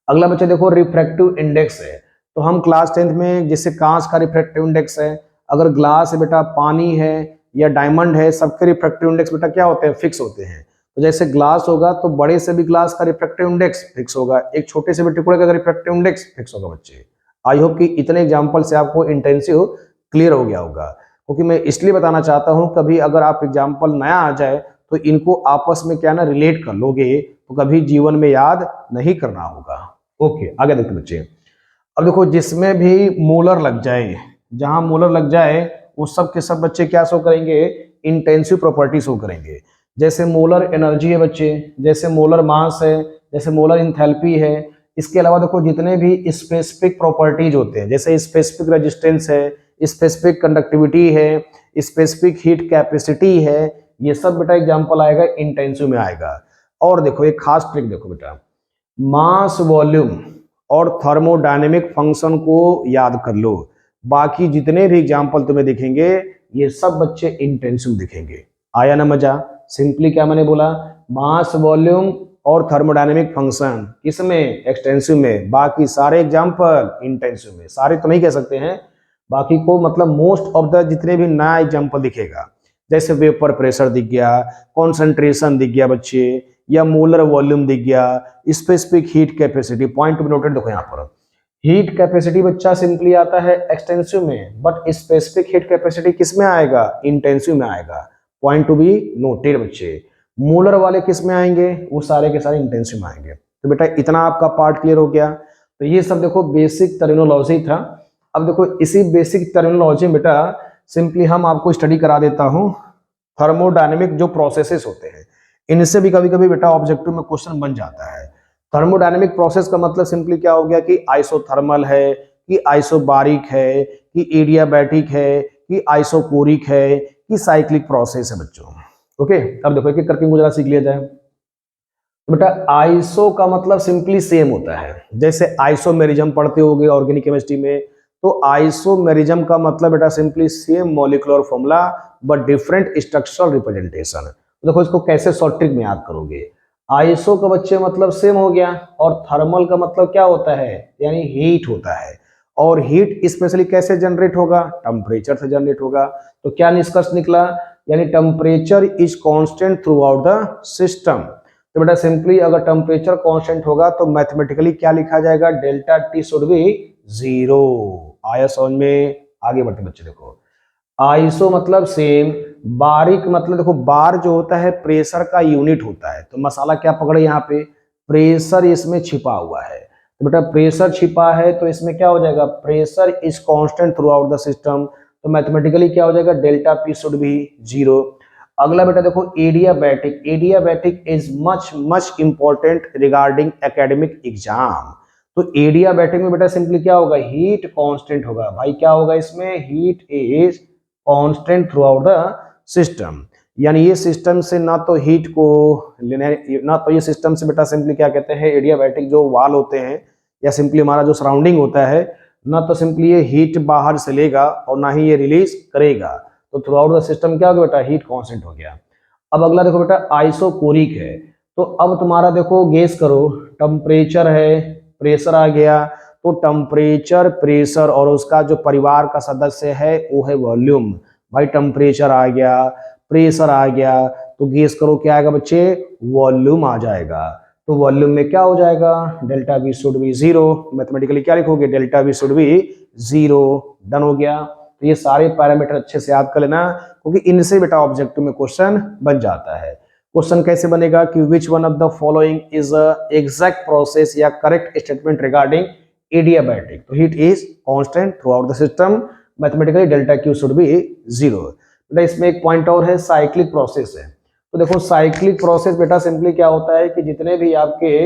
अगला बच्चे देखो रिफ्रैक्टिव इंडेक्स है। तो हम क्लास 10th में जैसे कांच का रिफ्रैक्टिव इंडेक्स है, अगर ग्लास है बेटा, पानी है या डायमंड है, सबके रिफ्रैक्टिव इंडेक्स बेटा क्या होते हैं, फिक्स होते हैं। तो जैसे ग्लास होगा तो बड़े से भी ग्लास का रिफ्रैक्टिव इंडेक्स फिक्स होगा, एक छोटे से भी टुकड़े का रिफ्रैक्टिव इंडेक्स फिक्स होगा बच्चे। आई होप कि इतने एग्जांपल से आपको इंटेंसिव क्लियर हो गया होगा, क्योंकि मैं इसलिए बताना चाहता हूं कभी अगर आप एग्जांपल नया आ जाए तो इनको आपस में क्या ना रिलेट कर लोगे तो कभी जीवन में याद नहीं करना होगा। ओके, आगे देखते बच्चे। अब देखो जिसमें भी मोलर लग जाए, जहां मोलर लग जाए वो सब के सब बच्चे क्या शो करेंगे, इंटेंसिव प्रॉपर्टी शो करेंगे। जैसे मोलर एनर्जी है बच्चे, जैसे मोलर मास है, जैसे मोलर इंथैल्पी है। इसके अलावा देखो जितने भी स्पेसिफिक प्रॉपर्टीज होते हैं, जैसे स्पेसिफिक रेजिस्टेंस है, स्पेसिफिक कंडक्टिविटी है, स्पेसिफिक हीट कैपेसिटी है, ये सब बेटा एग्जांपल आएगा इंटेंसिव में आएगा। और देखो एक खास ट्रिक देखो बेटा, मास वॉल्यूम और थर्मोडायनेमिक फंक्शन को याद कर लो। बाकी जितने भी एग्जांपल तुम्हें दिखेंगे ये सब बच्चे इंटेंसिव दिखेंगे। आया ना मजा? सिंपली क्या मैंने बोला, मास वॉल्यूम और थर्मोडायनेमिक फंक्शन किसमें, एक्सटेंसिव में। बाकी सारे एग्जांपल इंटेंसिव में। सारे तो नहीं कह सकते हैं, बाकी को मतलब मोस्ट ऑफ द जितने भी नया एग्जांपल दिखेगा, जैसे वेपर प्रेशर दिख गया, कॉन्सेंट्रेशन दिख गया बच्चे, या मोलर वॉल्यूम दिख गया, specific heat capacity. Point to be noted देखो यहाँ पर, हीट कैपेसिटी बच्चा सिंपली आता है एक्सटेंसिव में, बट स्पेसिफिक हीट कैपेसिटी किस में आएगा, इंटेंसिव में आएगा। पॉइंट टू बी नोटेड बच्चे। मोलर वाले किस में आएंगे, वो सारे के सारे इंटेंसिव में आएंगे। तो बेटा इतना आपका पार्ट क्लियर हो गया। तो ये सब देखो बेसिक टर्मिनोलॉजी था। अब देखो इसी बेसिक टर्मिनोलॉजी में बेटा सिंपली हम आपको स्टडी करा देता हूं थर्मोडायनेमिक जो प्रोसेसेस होते हैं, इनसे भी कभी कभी बेटा ऑब्जेक्टिव में क्वेश्चन बन जाता है। थर्मोडायनेमिक प्रोसेस का मतलब सिंपली क्या हो गया कि आइसोथर्मल है, कि आइसोबारिक है, कि एडियाबैटिक है, कि आइसोकोरिक है, कि साइक्लिक प्रोसेस है बच्चों। ओके, अब देखो एक एक करके मुझे सीख लिया जाए। तो बेटा आइसो का मतलब सिंपली सेम होता है, जैसे आइसोमेरिज्म पढ़ते होगे ऑर्गेनिक केमिस्ट्री में, तो आइसोमेरिज्म का मतलब बेटा simply same molecular formula but different structural representation. तो देखो इसको कैसे शॉर्ट ट्रिक में याद करोगे। आइसो का बच्चे मतलब सेम हो गया, और थर्मल का मतलब क्या होता है, यानी हीट होता है। और हीट स्पेशली कैसे जनरेट होगा, टेम्परेचर से जनरेट होगा। तो क्या निष्कर्ष निकला, यानी temperature is constant through out the system. तो बेटा सिंपली अगर टेम्परेचर कांस्टेंट होगा तो मैथमेटिकली क्या लिखा जाएगा, डेल्टा टी शुड बी 0। आया समझ में? आगे बढ़ते बच्चे देखो, आइसो मतलब सेम, बारीक मतलब देखो बार जो होता है प्रेशर का यूनिट होता है, तो मसाला क्या पकड़े यहाँ पे, प्रेशर इसमें छिपा हुआ है। तो बेटा प्रेशर छिपा है तो इसमें क्या हो जाएगा, pressure is constant through out the system, तो मैथमेटिकली क्या हो जाएगा, डेल्टा पी शुड बी 0। अगला बेटा देखो adiabatic, adiabatic is much much important regarding academic exam. तो एडियाबैटिक में बेटा सिंपली क्या होगा, हीट कांस्टेंट होगा। भाई क्या होगा इसमें, heat is constant through out the system, यानी ये सिस्टम से ना तो हीट को लेने, ना तो ये सिस्टम से बेटा सिंपली क्या कहते हैं, एडियाबैटिक जो वाल होते हैं या सिंपली हमारा जो सराउंडिंग होता है, ना तो सिंपली ये हीट बाहर से लेगा और ना ही ये रिलीज करेगा। तो थ्रू आउट द सिस्टम क्या होगा बेटा, हीट कांस्टेंट हो गया। अब अगला देखो बेटा आइसोकोरिक है। तो अब तुम्हारा देखो गेस करो, टेम्परेचर है, प्रेशर आ गया, तो टेम्परेचर, प्रेशर और उसका जो परिवार का सदस्य है वो है वॉल्यूम। भाई टेम्परेचर आ गया, प्रेशर आ गया, तो गेस करो क्या आएगा बच्चे, वॉल्यूम आ जाएगा। तो वॉल्यूम में क्या हो जाएगा, delta we should be 0। Mathematically क्या लिखोगे, delta we should be 0। Done हो गया। तो ये सारे पैरामीटर अच्छे से याद कर लेना, क्योंकि इनसे बेटा ऑब्जेक्टिव में क्वेश्चन बन जाता है। क्वेश्चन कैसे बनेगा कि which one of the following is a exact process या करेक्ट स्टेटमेंट रिगार्डिंग एडियाबैटिक। तो heat is constant through out the system, mathematically delta Q should be 0। बेटा इसमें एक पॉइंट और है, साइक्लिक प्रोसेस है। तो देखो साइक्लिक प्रोसेस बेटा सिंपली क्या होता है कि जितने भी आपके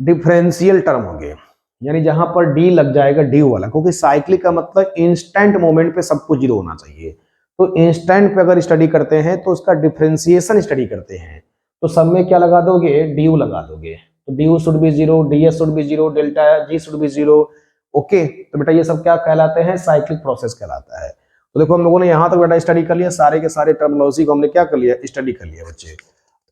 डिफरेंशियल टर्म होंगे, यानी जहां पर डी लग जाएगा, डी वाला, क्योंकि साइक्लिक का मतलब इंस्टेंट मोमेंट पे सब कुछ 0 होना चाहिए। तो इंस्टेंट पे अगर स्टडी करते हैं तो उसका डिफरेंशिएशन स्टडी करते हैं, तो सब में क्या लगा दोगे, डी लगा दोगे। तो D should be 0, D S should be 0, delta G should be 0। Okay, तो बेटा ये सब क्या कहलाते हैं, साइक्लिक प्रोसेस कहलाता है। तो देखो हम लोगों ने यहाँ तक बेटा स्टडी कर लिया, सारे के सारे टर्मिनोलॉजी को हमने क्या कर लिया, स्टडी कर लिया बच्चे।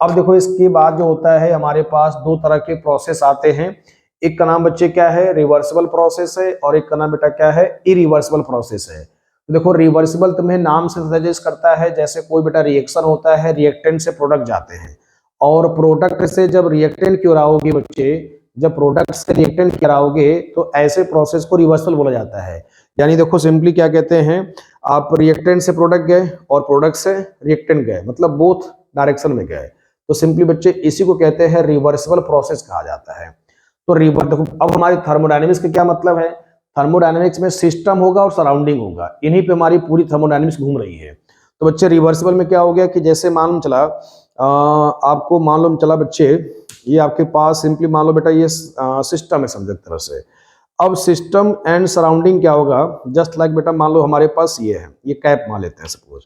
अब देखो इसके बाद जो होता है हमारे पास दो तरह के प्रोसेस आते हैं। एक का नाम बच्चे क्या है, रिवर्सिबल प्रोसेस है, और एक का नाम बेटा क्या है, इरिवर्सिबल प्रोसेस है। तो देखो रिवर्सिबल तुम्हें नाम से सजेस्ट करता है, जैसे कोई बेटा रिएक्शन होता है, रिएक्टेंट से प्रोडक्ट जाते हैं, और प्रोडक्ट से जब रिएक्टेंट की ओर आओगे बच्चे, जब प्रोडक्ट से रिएक्टेंट की ओर आओगे तो ऐसे प्रोसेस को रिवर्सल बोला जाता है। यानी देखो सिंपली क्या कहते हैं, आप रिएक्टेंट से प्रोडक्ट गए और प्रोडक्ट से रिएक्टेंट गए, मतलब बोथ डायरेक्शन में गए, तो सिंपली बच्चे इसी को कहते हैं रिवर्सिबल प्रोसेस कहा जाता है। तो देखो अब हमारी थर्मोडायनेमिक्स का क्या मतलब है, थर्मोडायनेमिक्स में सिस्टम होगा और सराउंडिंग होगा, इन्हीं पे हमारी पूरी थर्मोडायनेमिक्स घूम रही है। तो बच्चे रिवर्सिबल में क्या हो गया कि जैसे मालूम चला, आपको मालूम चला बच्चे, ये आपके पास सिंपली मान लो बेटा ये सिस्टम है समझे तरह से। अब सिस्टम एंड सराउंडिंग क्या होगा, जस्ट लाइक बेटा मान लो हमारे पास ये है, ये कैप मान लेते हैं सपोज।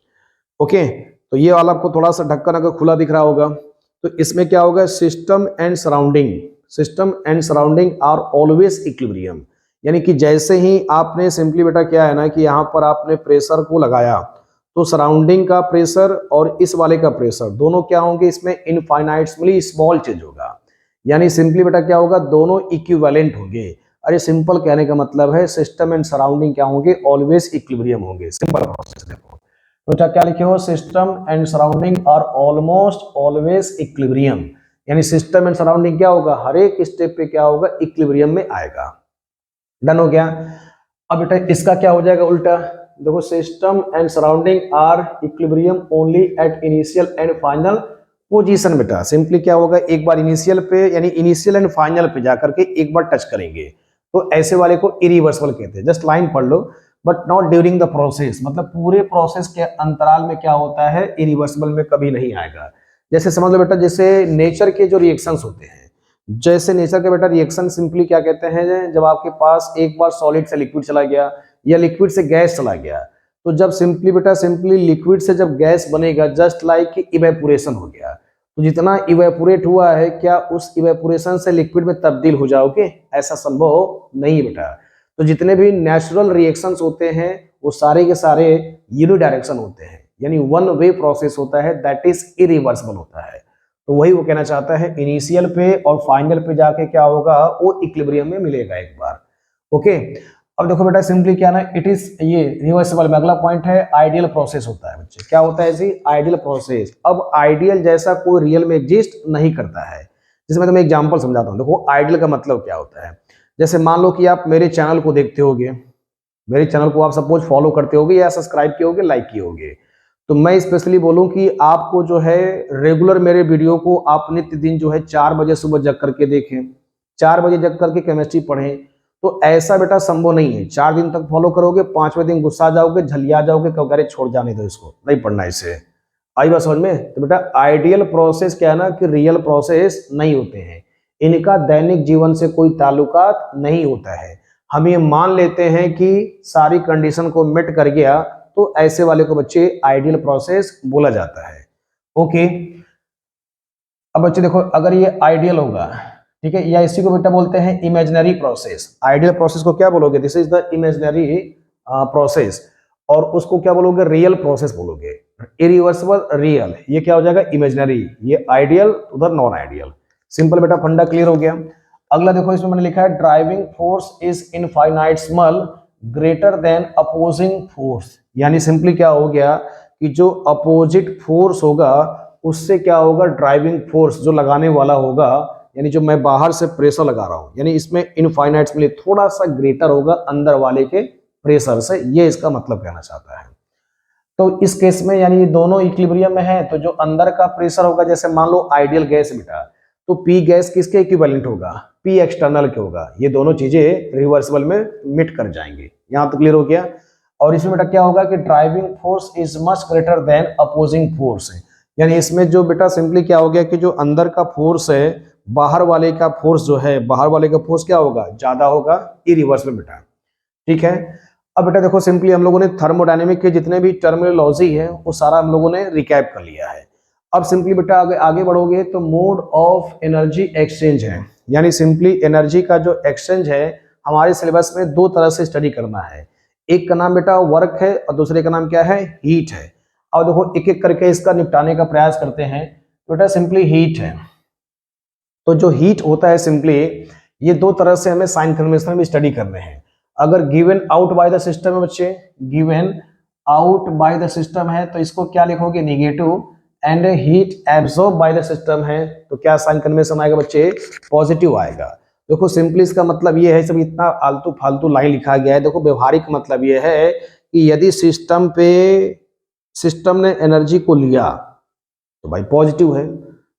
ओके, तो ये वाला आपको थोड़ा सा ढक्कन अगर खुला दिख रहा होगा, तो इसमें क्या होगा, system and surrounding, system and surrounding are always equilibrium. यानी कि जैसे ही आपने सिंपली बेटा क्या है ना कि यहाँ पर आपने प्रेशर को लगाया, तो सराउंडिंग का प्रेशर और इस वाले का प्रेशर दोनों क्या होंगे, इसमें इनफाइनाइटली स्मॉल चेंज होगा। यानी सिंपली बेटा क्या होगा, दोनों इक्विवेलेंट होंगे। अरे सिंपल कहने का मतलब है सिस्टम एंड सराउंडिंग क्या होंगे, ऑलवेज इक्विलिब्रियम होंगे। सिंपल प्रोसेस देखो, तो क्या लिखे हो, system and surrounding are almost always equilibrium. यानी सिस्टम एंड सराउंडिंग क्या होगा, हर एक स्टेप पे क्या होगा, इक्विलिब्रियम में आएगा। डन हो गया। अब बेटा इसका क्या हो जाएगा उल्टा, देखो system and surrounding are equilibrium only at initial and final position. बेटा सिंपली क्या होगा, एक बार इनिशियल पे यानी इनिशियल एंड फाइनल पे जाकर के एक बार टच करेंगे, तो ऐसे वाले को इरिवर्सिबल कहते हैं। जस्ट लाइन पढ़ लो, but not during the process, मतलब पूरे प्रोसेस के अंतराल में क्या होता है, इरिवर्सिबल में कभी नहीं आएगा। जैसे समझ लो बेटा, जैसे नेचर के जो रिएक्शंस होते हैं, जैसे नेचर के बेटा रिएक्शन सिंपली क्या कहते हैं, जब आपके पास एक बार सॉलिड से लिक्विड चला गया या लिक्विड से गैस चला गया, तो जब सिंपली बेटा सिंपली लिक्विड से जब गैस बनेगा, जस्ट लाइक इवेपोरेशन हो गया, तो जितना इवेपोरेट हुआ है, क्या उस इवेपोरेशन से लिक्विड में तब्दील हो जाओगे, ऐसा संभव नहीं बेटा। तो जितने भी नेचुरल रिएक्शंस होते हैं वो सारे के सारे यूनिडायरेक्शन होते हैं, यानी वन वे प्रोसेस होता है, दैट इज इरिवर्सिबल होता है। तो वही वो कहना चाहता है, इनिशियल पे और फाइनल पे जाके क्या होगा, वो इक्विलिब्रियम में मिलेगा एक बार। ओके, अब देखो बेटा सिंपली क्या ना, इट इज ये रिवर्सिबल में अगला पॉइंट है आइडियल प्रोसेस होता है बच्चे। क्या होता है जी? Ideal process. अब आइडियल जैसा कोई रियल में एग्जिस्ट नहीं करता है। जैसे मैं तुम्हें एग्जांपल समझाता हूँ। देखो आइडियल का मतलब क्या होता है। जैसे मान लो कि आप मेरे चैनल को देखते होगे, मेरे चैनल को आप सपोज फॉलो करते होगे या सब्सक्राइब किए होगे, लाइक किए होगे, तो मैं स्पेशली बोलूं कि आपको जो है रेगुलर मेरे वीडियो को आप नित्य दिन जो है 4 बजे सुबह जग करके देखें, 4 बजे जग करके केमिस्ट्री पढ़ें, तो ऐसा बेटा संभव नहीं है। 4 दिन तक फॉलो करोगे, 5वें दिन गुस्सा जाओगे, झलिया जाओगे, कहोगे अरे छोड़ जाने दो इसको, नहीं पढ़ना इसे। आई बात समझ में? तो बेटा आइडियल प्रोसेस क्या है ना कि रियल प्रोसेस नहीं होते हैं, इनका दैनिक जीवन से कोई ताल्लुकात नहीं होता है। हम ये मान लेते हैं कि सारी कंडीशन को मिट कर गया, तो ऐसे वाले को बच्चे आइडियल प्रोसेस बोला जाता है। ओके, अब बच्चे देखो अगर ये आइडियल होगा, ठीक है, या इसी को बेटा बोलते हैं इमेजिनरी प्रोसेस। आइडियल प्रोसेस को क्या बोलोगे? This is the imaginary process. और उसको क्या बोलोगे? रियल प्रोसेस बोलोगे। इरिवर्सिबल रियल, ये क्या हो जाएगा? इमेजिनरी। ये आइडियल, उधर नॉन आइडियल। सिंपल बेटा, फंडा क्लियर हो गया। अगला देखो इसमें मैंने लिखा है driving force is infinitesimal greater than opposing force. यानी सिंपली क्या हो गया कि जो अपोजिट फोर्स होगा उससे क्या होगा? ड्राइविंग फोर्स जो लगाने वाला होगा, यानी जो मैं बाहर से प्रेशर लगा रहा हूं, यानी इसमें इनफाइनाइटसिमली थोड़ा सा ग्रेटर होगा अंदर वाले के प्रेशर से, ये इसका मतलब कहना चाहता है। तो इस केस में यानी ये दोनों इक्विलिब्रियम में है, तो जो अंदर का प्रेशर होगा, जैसे मान लो आइडियल गैस बेटा, तो पी गैस किसके इक्विवेलेंट होगा? पी एक्सटर्नल के होगा। ये दोनों चीजें रिवर्सिबल में मिट कर जाएंगे। यहां तो क्लियर हो गया। और इसमें बेटा क्या होगा कि driving force is much greater than opposing force, यानी इसमें जो बेटा सिंपली क्या हो गया कि जो अंदर का फोर्स है, बाहर वाले का फोर्स जो है, बाहर वाले का फोर्स क्या होगा? ज्यादा होगा, इरिवर्सिबल बेटा। ठीक है। अब बेटा देखो सिंपली हम लोगों ने थर्मोडायनेमिक के जितने भी टर्मिनोलॉजी है वो सारा हम लोगों ने रिकैप कर लिया है। अब सिंपली बेटा आगे बढ़ोगे तो मोड ऑफ एनर्जी एक्सचेंज है, यानी सिंपली एनर्जी का जो एक्सचेंज है हमारे सिलेबस में 2 तरह से स्टडी करना है। एक का नाम बेटा वर्क है और दूसरे का नाम क्या है? हीट है। अब देखो एक एक करके इसका निपटाने का प्रयास करते हैं। बेटा सिंपली हीट है, तो जो हीट होता है सिंपली ये 2 तरह से हमें साइन कन्वेंशन में स्टडी करने हैं। अगर given out by the system है बच्चे, given out by the system है तो इसको क्या लिखोगे? Negative. And heat absorb by the system है तो क्या साइन कन्वेंशन आएगा बच्चे? पॉजिटिव आएगा। देखो सिंपली इसका मतलब ये है, सब इतना आलतू फालतू लाइन लिखा गया है, देखो व्यवहारिक मतलब ये है कि यदि सिस्टम ने एनर्जी को लिया तो भाई पॉजिटिव है,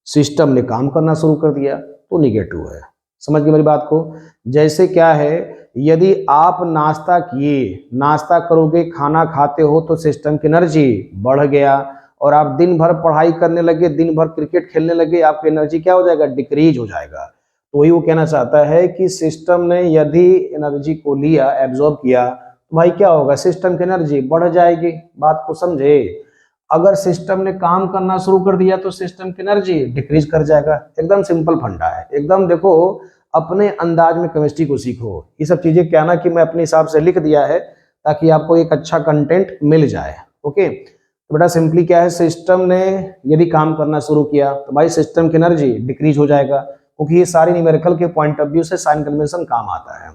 सिस्टम ने काम करना शुरू कर दिया तो निगेटिव है। समझ गए मेरी बात को? जैसे क्या है, यदि आप नाश्ता करोगे, खाना खाते हो तो सिस्टम की एनर्जी बढ़ गया, और आप दिन भर पढ़ाई करने लगे, दिन भर क्रिकेट खेलने लगे, आपकी एनर्जी क्या हो जाएगा? डिक्रीज हो जाएगा। तो वही वो कहना चाहता है कि सिस्टम ने यदि एनर्जी को लिया, एब्जॉर्ब किया, तो भाई क्या होगा? सिस्टम की एनर्जी बढ़ जाएगी। बात को समझे? अगर सिस्टम ने काम करना शुरू कर दिया तो सिस्टम की एनर्जी डिक्रीज कर जाएगा। एकदम सिंपल फंडा है, एकदम देखो अपने अंदाज में केमिस्ट्री को सीखो। ये सब चीजें क्या ना कि मैं अपने हिसाब से लिख दिया है ताकि आपको एक अच्छा कंटेंट मिल जाए। ओके, तो बेटा सिंपली क्या है, सिस्टम ने यदि काम करना शुरू किया तो भाई सिस्टम की एनर्जी डिक्रीज हो जाएगा, क्योंकि ये सारी न्यूमेरिकल के पॉइंट ऑफ व्यू से साइन कन्वेंशन काम आता है।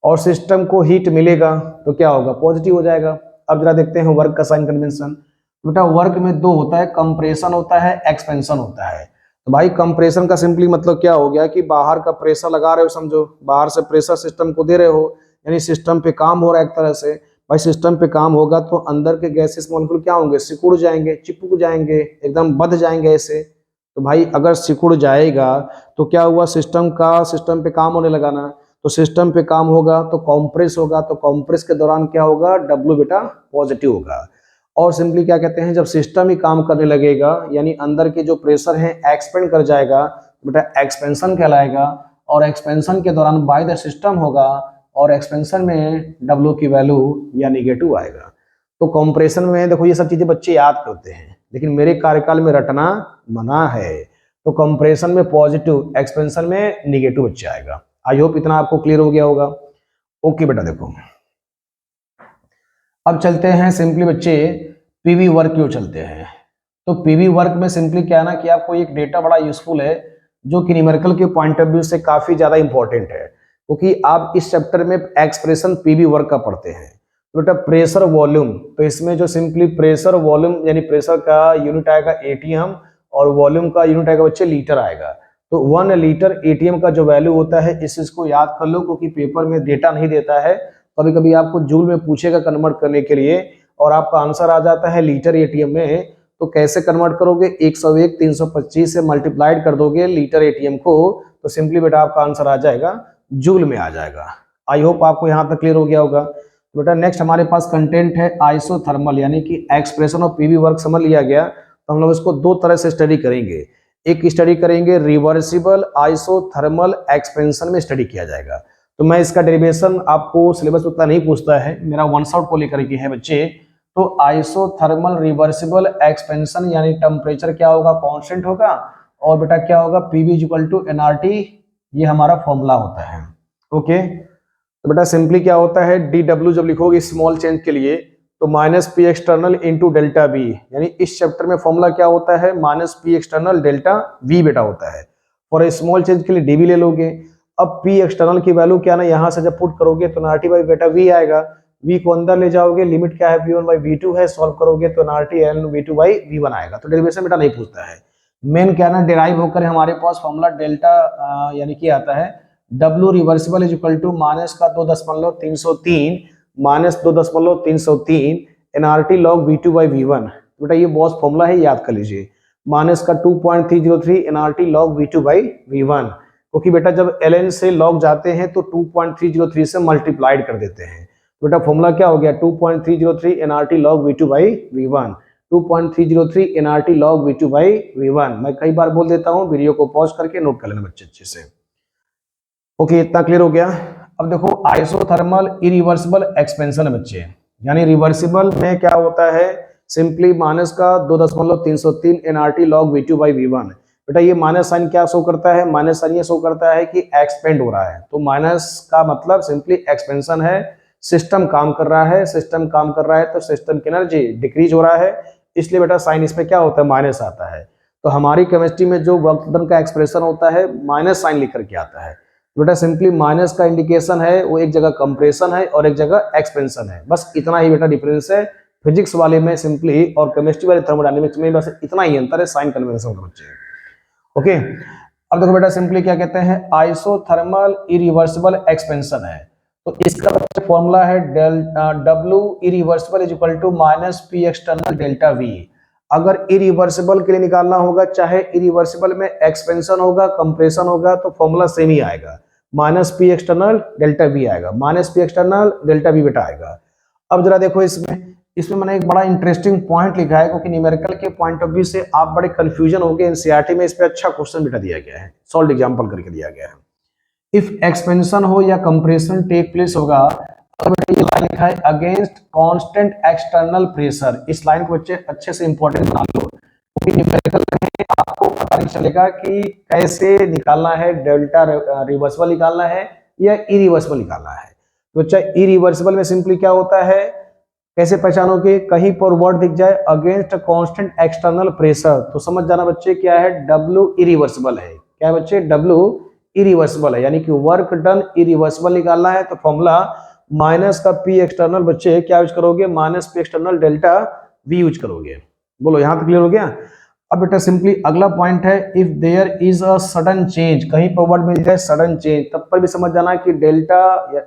और सिस्टम को हीट मिलेगा तो क्या होगा? पॉजिटिव हो जाएगा। अब जरा देखते हैं वर्क का साइन कन्वेंशन। बेटा वर्क में 2 होता है, कंप्रेशन होता है, एक्सपेंशन होता है। तो भाई कंप्रेशन का सिंपली मतलब क्या हो गया कि बाहर का प्रेशर लगा रहे हो, समझो बाहर से प्रेशर सिस्टम को दे रहे हो, यानी सिस्टम पे काम हो रहा है एक तरह से। भाई सिस्टम पे काम होगा तो अंदर के गैसेस मॉलिक्यूल क्या होंगे? सिकुड़ जाएंगे, चिपक जाएंगे, एकदम बंध जाएंगे ऐसे। तो भाई अगर सिकुड़ जाएगा तो क्या हुआ? सिस्टम पे काम होने लगा ना, तो सिस्टम पे काम होगा तो कॉम्प्रेस होगा, तो कॉम्प्रेस के दौरान क्या होगा? डब्ल्यू बेटा पॉजिटिव होगा। और सिंपली क्या कहते हैं, जब सिस्टम ही काम करने लगेगा यानी अंदर के जो प्रेशर है एक्सपेंड कर जाएगा, बेटा एक्सपेंशन कहलाएगा। और एक्सपेंशन के दौरान बाय द सिस्टम होगा, और एक्सपेंशन में डब्ल्यू की वैल्यू या निगेटिव आएगा। तो कंप्रेशन में देखो ये सब चीजें बच्चे याद करते हैं, लेकिन मेरे कार्यकाल में रटना मना है। तो कंप्रेशन में पॉजिटिव, एक्सपेंशन में निगेटिव बच्चे आएगा। आई होप इतना आपको क्लियर हो गया होगा। ओके बेटा देखो अब चलते हैं सिंपली बच्चे पीवी वर्क क्यों चलते हैं। तो पीवी वर्क में सिंपली क्या ना कि आपको एक डेटा बड़ा यूजफुल है जो कि न्यूमेरिकल के पॉइंट ऑफ व्यू से काफी ज्यादा इंपॉर्टेंट है, क्योंकि आप इस चैप्टर में एक्सप्रेशन पीवी वर्क का पढ़ते हैं। तो बेटा प्रेशर वॉल्यूम, तो इसमें जो सिंपली प्रेशर वॉल्यूम यानी प्रेशर का यूनिट आएगा एटीएम और वॉल्यूम का यूनिट आएगा बच्चे लीटर आएगा। तो 1 लीटर एटीएम का जो वैल्यू होता है इस चीज को याद कर लो, क्योंकि पेपर में डेटा नहीं देता है, कभी कभी आपको जूल में पूछेगा कन्वर्ट करने के लिए और आपका आंसर आ जाता है लीटर एटीएम में, तो कैसे कन्वर्ट करोगे? 101 325 से मल्टीप्लाइड कर दोगे लीटर एटीएम को, तो सिंपली बेटा आपका आंसर आ जाएगा जूल में आ जाएगा। आई होप आपको यहाँ तक क्लियर हो गया होगा। तो बेटा नेक्स्ट हमारे पास कंटेंट है आइसोथर्मल, यानी कि एक्सप्रेशन ऑफ पीवी वर्क समझ लिया गया। तो हम लोग इसको दो तरह से स्टडी करेंगे। एक स्टडी करेंगे रिवर्सिबल आइसोथर्मल एक्सपेंशन में स्टडी किया जाएगा। तो मैं इसका डेरिवेशन आपको सिलेबस उतना नहीं पूछता है, मेरा वन शॉट को लेकर के है बच्चे। तो आइसोथर्मल रिवर्सिबल एक्सपेंशन यानी टेम्परेचर क्या होगा? कांस्टेंट होगा और बेटा क्या होगा? पीवी इक्वल टू एनआरटी, ये हमारा फॉर्मूला होता है। ओके, तो बेटा सिंपली क्या होता है? डी डब्ल्यू जब लिखोगे स्मॉल चेंज के लिए तो minus P external into delta B, यानी इस चैप्टर में फॉर्मूला क्या होता है? Minus P external delta V बेटा होता है। और स्मॉल चेंज के लिए डी वी ले लोगे। अब पी एक्सटर्नल की वैल्यू क्या ना यहाँ से जब पुट करोगे तो एनआरटी बाई बेटा वी आएगा, वी को अंदर ले जाओगे, लिमिट क्या है? v1 बाई v2 है, सॉल्व करोगे तो NRT N v2 by v1 आएगा। तो डेरिवेशन बेटा नहीं पूछता है, मेन क्या ना डिराइव होकर हमारे पास फॉर्मूला डेल्टा यानी कि आता है W reversible is equal to minus का 2.303 minus 2.303 NRT log v2 by v1। बेटा ये बॉस फॉर्मूला है, याद कर लीजिए। माइनस का 2.303 NRT log v2 by v1, क्योंकि बेटा जब ln से लॉग जाते हैं तो 2.303 से मल्टीप्लाइड कर देते हैं। बेटा फॉर्मूला क्या हो गया? 2.303 NRT log v2 by v1, 2.303 NRT log v2 by v1। मैं कई बार बोल देता हूँ, वीडियो को पॉज करके नोट कर लेना बच्चे अच्छे से। ओके, इतना क्लियर हो गया। अब देखो आइसोथर्मल इरिवर्सिबल एक्सपेंशन है बच्चे, यानी रिवर्सिबल में क्या होता है? सिंपली माइनस का 2.303 NRT log v2 by v1। बेटा ये माइनस साइन क्या शो करता है? माइनस साइन ये शो करता है कि एक्सपेंड हो रहा है, तो माइनस का मतलब सिंपली एक्सपेंशन है, सिस्टम काम कर रहा है। सिस्टम काम कर रहा है तो सिस्टम की एनर्जी डिक्रीज हो रहा है, इसलिए बेटा साइन इसमें क्या होता है? माइनस आता है। तो हमारी केमिस्ट्री में जो वर्क डन का एक्सप्रेशन होता है माइनस साइन लिख करके आता है। बेटा सिंपली माइनस का इंडिकेशन है वो एक जगह कंप्रेशन है और एक जगह एक्सपेंशन है, बस इतना ही बेटा डिफरेंस है फिजिक्स वाले में सिंपली, और केमिस्ट्री वाले थर्मोडायनेमिक्स में बस इतना ही अंतर है, साइन कन्वेंशन का बच्चे। ओके, अब देखो बेटा सिंपली क्या कहते हैं? आइसोथर्मल इरिवर्सिबल एक्सपेंशन है, तो इसका बच्चे फॉर्मूला है W irreversible is equal to minus P external delta V. अगर इरिवर्सिबल के लिए निकालना होगा, चाहे इरिवर्सिबल में एक्सपेंशन होगा कंप्रेशन होगा, तो फॉर्मूला सेम ही आएगा, minus P external delta V आएगा, minus P external delta V बेटा आएगा। अब जरा देखो इसमें मैंने एक बड़ा इंटरेस्टिंग पॉइंट लिखा है, क्योंकि न्यूमेरिकल के पॉइंट ऑफ व्यू से आप बड़े कंफ्यूजन हो गए। एनसीईआरटी में इस पे अच्छा क्वेश्चन बेटा दिया गया है, सॉल्व एग्जांपल करके दिया गया है। इफ एक्सपेंशन हो या कंप्रेशन टेक प्लेस होगा, तो बेटा ये लाइन लिखा है अगेंस्ट कांस्टेंट एक्सटर्नल प्रेशर। इस लाइन को बच्चे अच्छे से इंपॉर्टेंट बना लो, क्योंकि न्यूमेरिकल में आपको पता नहीं चलेगा कि कैसे निकालना है, डेल्टा रिवर्सिबल निकालना है या इरिवर्सिबल निकालना है। तो बच्चा इरिवर्सिबल में सिंपली क्या होता है, कैसे पहचानोगे? कहीं पर वर्ड दिख जाए अगेंस्ट कांस्टेंट एक्सटर्नल प्रेशर, तो समझ जाना बच्चे क्या है? W इरिवर्सिबल है। क्या है बच्चे? W इरिवर्सिबल है, यानी कि वर्क डन इरिवर्सिबल निकालना है तो फॉर्मूला माइनस का पी एक्सटर्नल बच्चे क्या यूज करोगे? Minus P external delta we use करोगे। बोलो यहां तक क्लियर हो गया? अब बेटा सिंपली अगला पॉइंट है, if there is a sudden change, कहीं पर वर्ड मिल जाए सडन चेंज, तब पर भी समझ जाना कि डेल्टा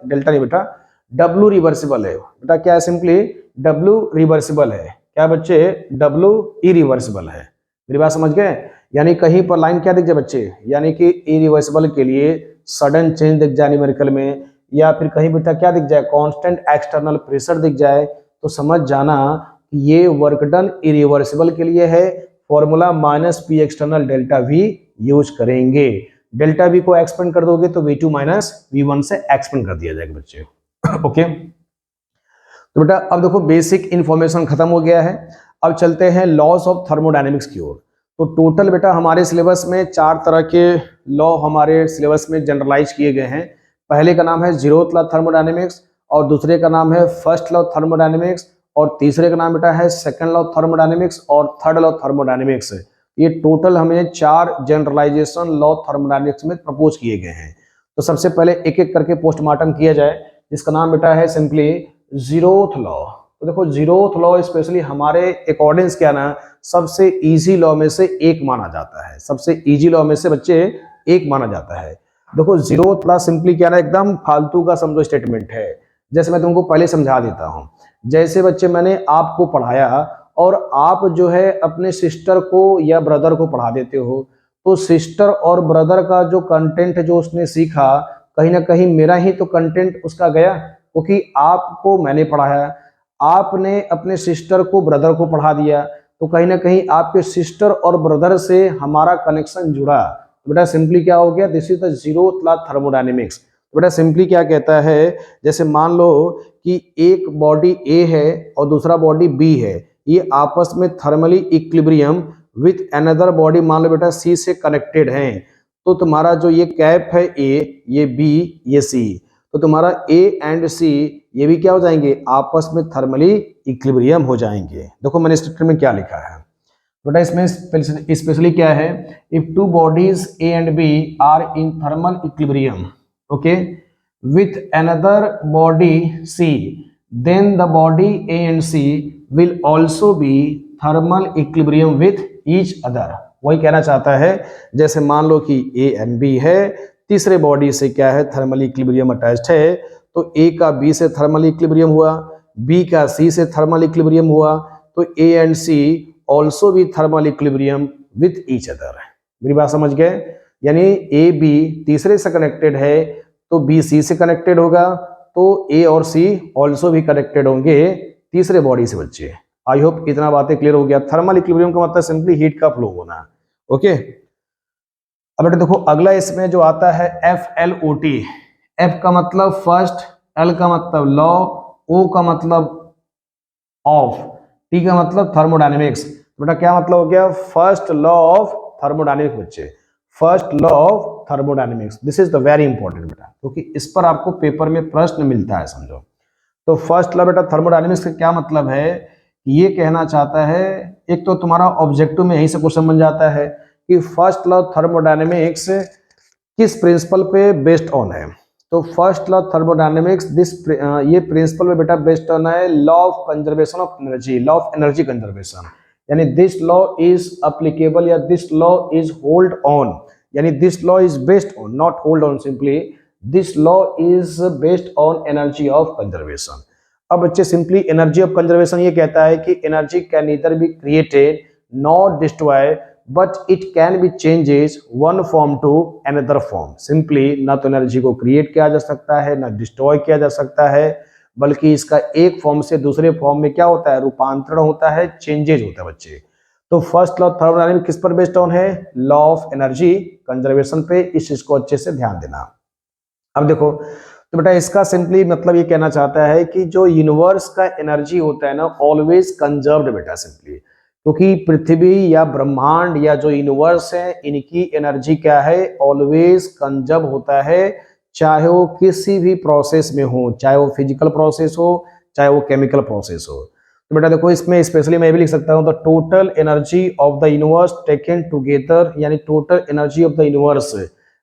नहीं बेटा W रिवर्सिबल है। बेटा क्या है? सिंपली W रिवर्सिबल है। क्या बच्चे? W इरिवर्सिबल है। मेरी बात समझ गए? यानी कहीं पर लाइन क्या दिख जाए बच्चे, यानी कि इरिवर्सिबल के लिए सडन चेंज दिख जाए न्यूमेरिकल में, या फिर कहीं बेटा क्या दिख जाए? कांस्टेंट एक्सटर्नल प्रेशर दिख जाए, तो समझ जाना ये वर्क डन इरिवर्सिबल के लिए है। Formula minus P external delta we use करेंगे। डेल्टा वी को एक्सपेंड कर दोगे तो V2 माइनस V1 से एक्सपेंड कर दिया जाएगा बच्चे। ओके, तो बेटा अब देखो बेसिक इंफॉर्मेशन खत्म हो गया है, अब चलते हैं लॉस ऑफ थर्मोडायनेमिक्स की ओर। तो टोटल बेटा हमारे सिलेबस में 4 तरह के लॉ हमारे सिलेबस में जनरलाइज किए गए हैं। पहले का नाम है जीरोथ लॉ थर्मोडायनेमिक्स, और दूसरे का नाम है फर्स्ट लॉ थर्मोडायनेमिक्स, और तीसरे का नाम बेटा है सेकंड लॉ थर्मोडायनेमिक्स और थर्ड लॉ थर्मोडायनेमिक्स। ये टोटल हमें 4 जनरलाइजेशन लॉ थर्मोडायनेमिक्स में प्रपोज किए गए हैं। तो सबसे पहले एक एक करके पोस्टमार्टम किया जाए, जिसका नाम बेटा है सिंपली जीरोथ लॉ। तो देखो जीरोथ लॉ स्पेशली हमारे अकॉर्डिंग्स क्या ना सबसे इजी लॉ में से एक माना जाता है, सबसे इजी लॉ में से बच्चे एक माना जाता है। देखो जीरोथ लॉ सिंपली क्या ना एकदम फालतू का समझो स्टेटमेंट है। जैसे मैं तुमको पहले समझा देता हूं, जैसे बच्चे मैंने आपको पढ़ाया और आप जो है अपने सिस्टर को या ब्रदर को पढ़ा देते हो, तो सिस्टर और ब्रदर का जो कंटेंट जो उसने सीखा कहीं ना कहीं मेरा ही तो कंटेंट उसका गया, क्योंकि आपको मैंने पढ़ाया, आपने अपने सिस्टर को ब्रदर को पढ़ा दिया, तो कहीं ना कहीं आपके सिस्टर और ब्रदर से हमारा कनेक्शन जुड़ा। तो बेटा सिंपली क्या हो गया, this is the zeroth law thermodynamics. तो बेटा सिंपली क्या कहता है, जैसे मान लो कि एक बॉडी ए है और दूसरा बॉडी बी है, ये आपस में thermally equilibrium with another body मान लो बेटा सी से कनेक्टेड हैं। तो तुम्हारा जो ये कैप है ए, ये बी, ये सी, तो तुम्हारा ए एंड सी ये भी क्या हो जाएंगे, आपस में थर्मली इक्विलिब्रियम हो जाएंगे। देखो मैंने स्ट्रक्चर में क्या लिखा है बेटा, इसमें स्पेशली क्या है, if two bodies A and B are in thermal equilibrium okay with another body C, then the body A and C will also be thermal equilibrium with each other. वही कहना चाहता है, जैसे मान लो कि ए एंड बी है, तीसरे body से क्या है थर्मल इक्विलिब्रियम अटैच्ड है, तो ए का बी से थर्मल इक्विलिब्रियम हुआ, बी का सी से थर्मल इक्विलिब्रियम हुआ, तो ए एंड सी ऑल्सो भी thermal equilibrium with each other. मेरी बात समझ गए, यानी ए बी तीसरे से कनेक्टेड है तो बी सी से कनेक्टेड होगा, तो ए और सी ऑल्सो भी कनेक्टेड होंगे तीसरे बॉडी से बच्चे। आई होप इतना बातें क्लियर हो गया। थर्मल इक्विलिब्रियम का मतलब सिंपली हीट का फ्लो होना। ओके अब बेटा देखो अगला इसमें जो आता है FLOT। एफ का मतलब फर्स्ट, एल का मतलब लॉ, ओ का मतलब ऑफ, टी का मतलब थर्मोडायनेमिक्स। बेटा क्या मतलब हो गया, फर्स्ट लॉ ऑफ थर्मोडायनेमिक्स बच्चे, first law of thermodynamics. This is the very important बेटा, क्योंकि इस पर आपको पेपर में प्रश्न मिलता है समझो। तो फर्स्ट लॉ बेटा थर्मोडायनेमिक्स का क्या मतलब है, ये कहना चाहता है, एक तो तुम्हारा ऑब्जेक्टिव में यहीं से क्वेश्चन बन जाता है कि फर्स्ट लॉ थर्मोडायनेमिक्स किस प्रिंसिपल पे बेस्ड ऑन है। तो फर्स्ट लॉ थर्मोडायनेमिक्स ये प्रिंसिपल पे बेटा बेस्ड ऑन है law of conservation of energy, law of energy conservation. यानी दिस लॉ इज अप्लीकेबल या this law is hold on, यानी this law is based on, not hold on, simply this law is based on energy of conservation. अब बच्चे simply energy of conservation ये कहता है कि energy can neither be created not destroy but it can be changes one form to another form. Simply ना तो energy को create किया जा सकता है ना डिस्ट्रॉय किया जा सकता है, बल्कि इसका एक फॉर्म से दूसरे फॉर्म में क्या होता है, रूपांतरण होता है, चेंजेज होता है बच्चे। तो फर्स्ट लॉ थर्मोडायनेमिक्स किस पर बेस्ड ऑन है, लॉ ऑफ एनर्जी कंजर्वेशन पे। इस चीज को अच्छे से ध्यान देना। अब देखो तो बेटा इसका सिंपली मतलब ये कहना चाहता है कि जो यूनिवर्स का एनर्जी होता है ना ऑलवेज कंजर्व्ड बेटा, सिंपली क्योंकि पृथ्वी या ब्रह्मांड या जो यूनिवर्स है इनकी एनर्जी क्या है, ऑलवेज कंजर्व होता है, चाहे वो किसी भी प्रोसेस में हो, चाहे वो फिजिकल प्रोसेस हो चाहे वो केमिकल प्रोसेस हो। तो बेटा देखो इसमें स्पेशली मैं भी लिख सकता हूँ the total energy of the universe taken together, यानी total energy of the universe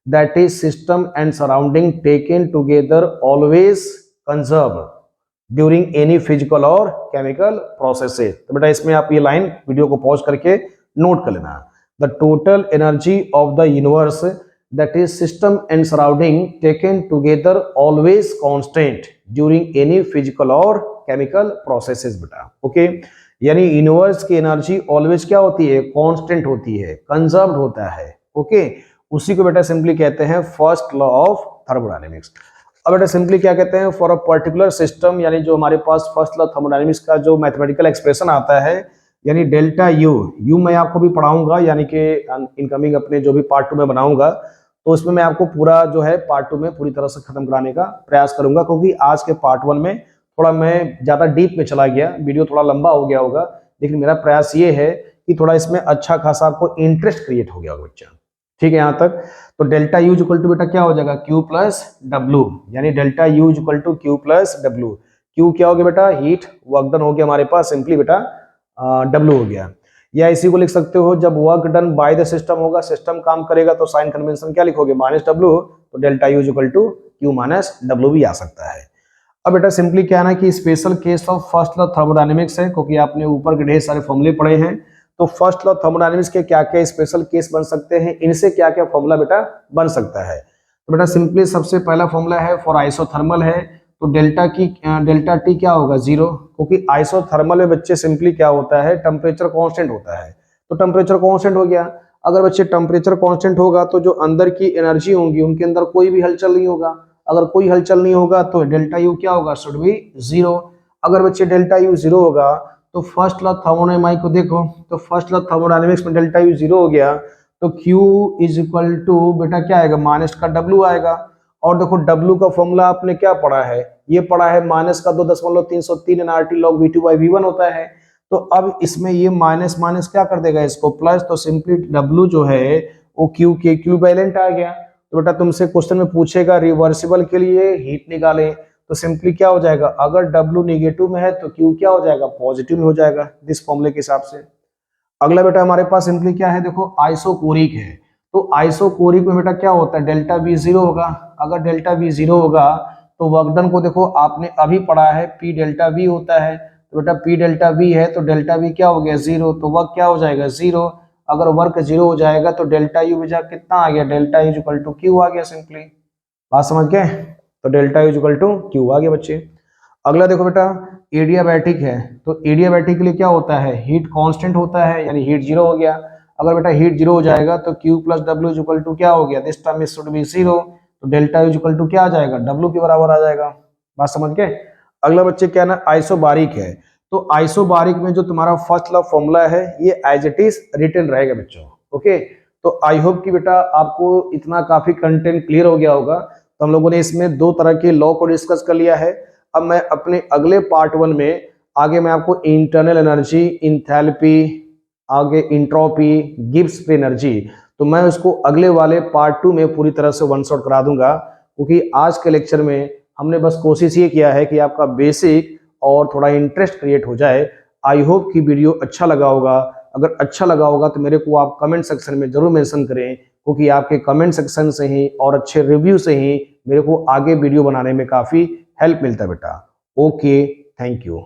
that is system and surrounding taken together always conserve during any physical or chemical processes। तो बेटा इसमें आप ये लाइन वीडियो को पॉज करके note कर लेना, the total energy of the universe that is system and surrounding taken together always constant during any physical or chemical processes बेटा। ओके यानी यूनिवर्स की एनर्जी ऑलवेज क्या होती है, कांस्टेंट होती है, कंजर्व्ड होता है। ओके उसी को बेटा सिंपली कहते हैं फर्स्ट लॉ ऑफ थर्मोडायनेमिक्स। अब बेटा सिंपली क्या कहते हैं, फॉर अ पर्टिकुलर सिस्टम, यानी जो हमारे पास फर्स्ट लॉ थर्मोडायनेमिक्स का जो मैथमेटिकल एक्सप्रेशन आता है, यानी डेल्टा यू मैं आपको भी पढ़ाऊंगा, यानी कि इनकमिंग अपने जो भी पार्ट 2 में बनाऊंगा, तो उसमें मैं आपको पूरा जो है पार्ट 2 में पूरी तरह से खत्म कराने का प्रयास करूंगा, क्योंकि आज के पार्ट 1 में थोड़ा मैं ज्यादा डीप में चला गया, वीडियो थोड़ा लंबा हो गया होगा, लेकिन मेरा प्रयास ये है कि थोड़ा इसमें अच्छा खासा आपको इंटरेस्ट क्रिएट हो गया होगा बच्चा। ठीक है यहाँ तक। तो डेल्टा यू इक्वल टू बेटा क्या हो जाएगा, क्यू प्लस डब्ल्यू, यानी delta U equal to Q plus W. Q क्या हो गया बेटा, हीट वर्क डन हो गया हमारे पास, सिंपली बेटा डब्ल्यू हो गया। या इसी को लिख सकते हो, जब work done by the system होगा, सिस्टम काम करेगा तो साइन कन्वेंशन क्या लिखोगे, माइनस डब्ल्यू, तो delta U equal to Q minus W भी आ सकता है। अब बेटा सिंपली क्या है ना कि special case of first law thermodynamics है, क्योंकि आपने ऊपर के ढेर सारे फॉर्मूले पढ़े हैं, तो फर्स्ट लॉ थर्मोडायनेमिक्स के क्या क्या स्पेशल केस बन सकते हैं, इनसे क्या क्या फॉर्मूला बेटा बन सकता है। तो बेटा सिंपली सबसे पहला फॉर्मूला है फॉर आइसोथर्मल है, तो डेल्टा टी क्या होगा, जीरो, क्योंकि आइसोथर्मल में बच्चे सिंपली क्या होता है, टेम्परेचर कांस्टेंट होता है, तो टेम्परेचर कांस्टेंट हो गया। अगर बच्चे टेम्परेचर कांस्टेंट होगा तो जो अंदर की एनर्जी होंगी उनके अंदर कोई भी हलचल नहीं होगा, अगर कोई हलचल नहीं होगा तो डेल्टा यू क्या होगा, शुड बी जीरो। अगर बच्चे डेल्टा यू जीरो होगा तो फर्स्ट लॉ थर्मोडायनेमिक्स को देखो, तो फर्स्ट लॉ थर्मोडायनेमिक्स में डेल्टा यू जीरो हो गया तो Q इज इक्वल टू बेटा क्या आएगा, माइनस का W आएगा। और देखो W का फॉर्मूला आपने क्या पढ़ा है, ये पढ़ा है माइनस का 2.303 nRT log V2 by V1 होता है। तो अब इसमें ये माइनस माइनस क्या कर देगा इसको प्लस, तो सिंपली W जो है वो Q के इक्विवेलेंट आ गया। तो बेटा तुमसे क्वेश्चन में पूछेगा रिवर्सिबल के लिए हीट निकाले, तो सिंपली क्या हो जाएगा, अगर W नेगेटिव में है तो Q क्या हो जाएगा, पॉजिटिव में हो जाएगा इस फॉर्मूले के हिसाब से। अगला बेटा हमारे पास सिंपली क्या है, देखो आइसोकोरिक है, तो आइसोकोरिक में बेटा क्या होता है, डेल्टा V जीरो होगा। अगर डेल्टा V जीरो होगा तो वर्क डन को देखो आपने अभी पढ़ा है P डेल्टा V होता है, तो बेटा P डेल्टा V है तो डेल्टा V क्या हो गया, जीरो, तो वर्क क्या हो जाएगा, जीरो। अगर वर्क जीरो हो जाएगा तो डेल्टा यू बेटा कितना आ गया, delta U equal to Q आ गया। सिंपली बात समझ गए, तो delta U equal to Q आ गया बच्चे। अगला देखो बेटा एडियाबैटिक है, तो एडियाबैटिक के लिए क्या होता है, हीट कांस्टेंट होता है, यानी हीट जीरो हो गया। अगर बेटा हीट जीरो हो जाएगा तो Q plus W equal to क्या हो गया, this term is should be zero, तो डेल्टा यू इक्वल टू क्या आ जाएगा, W के बराबर आ जाएगा। बात समझ गए। अगला बच्चे क्या ना आइसोबारिक है, तो आइसोबारिक में जो तुम्हारा फर्स्ट लॉ फॉर्मूला है ये एज इट इज रिटन रहेगा बच्चों। ओके, तो आई होप कि बेटा आपको इतना काफी कंटेंट क्लियर हो गया होगा। तो हम लोगों ने इसमें दो तरह के लॉ को डिस्कस कर लिया है। अब मैं अपने अगले पार्ट 1 में आगे मैं आपको इंटरनल एनर्जी, इंथैल्पी, आगे इंट्रोपी, गिब्स फ्री एनर्जी, तो मैं उसको अगले वाले पार्ट 2 में पूरी तरह से वन शॉट करा दूंगा, क्योंकि आज के लेक्चर में हमने बस कोशिश ये किया है कि आपका बेसिक और थोड़ा इंटरेस्ट क्रिएट हो जाए। आई होप कि वीडियो अच्छा लगा होगा। अगर अच्छा लगा होगा तो मेरे को आप कमेंट सेक्शन में जरूर मेंशन करें, क्योंकि आपके कमेंट सेक्शन से ही और अच्छे रिव्यू से ही मेरे को आगे वीडियो बनाने में काफी हेल्प मिलता है बेटा। Okay, thank you.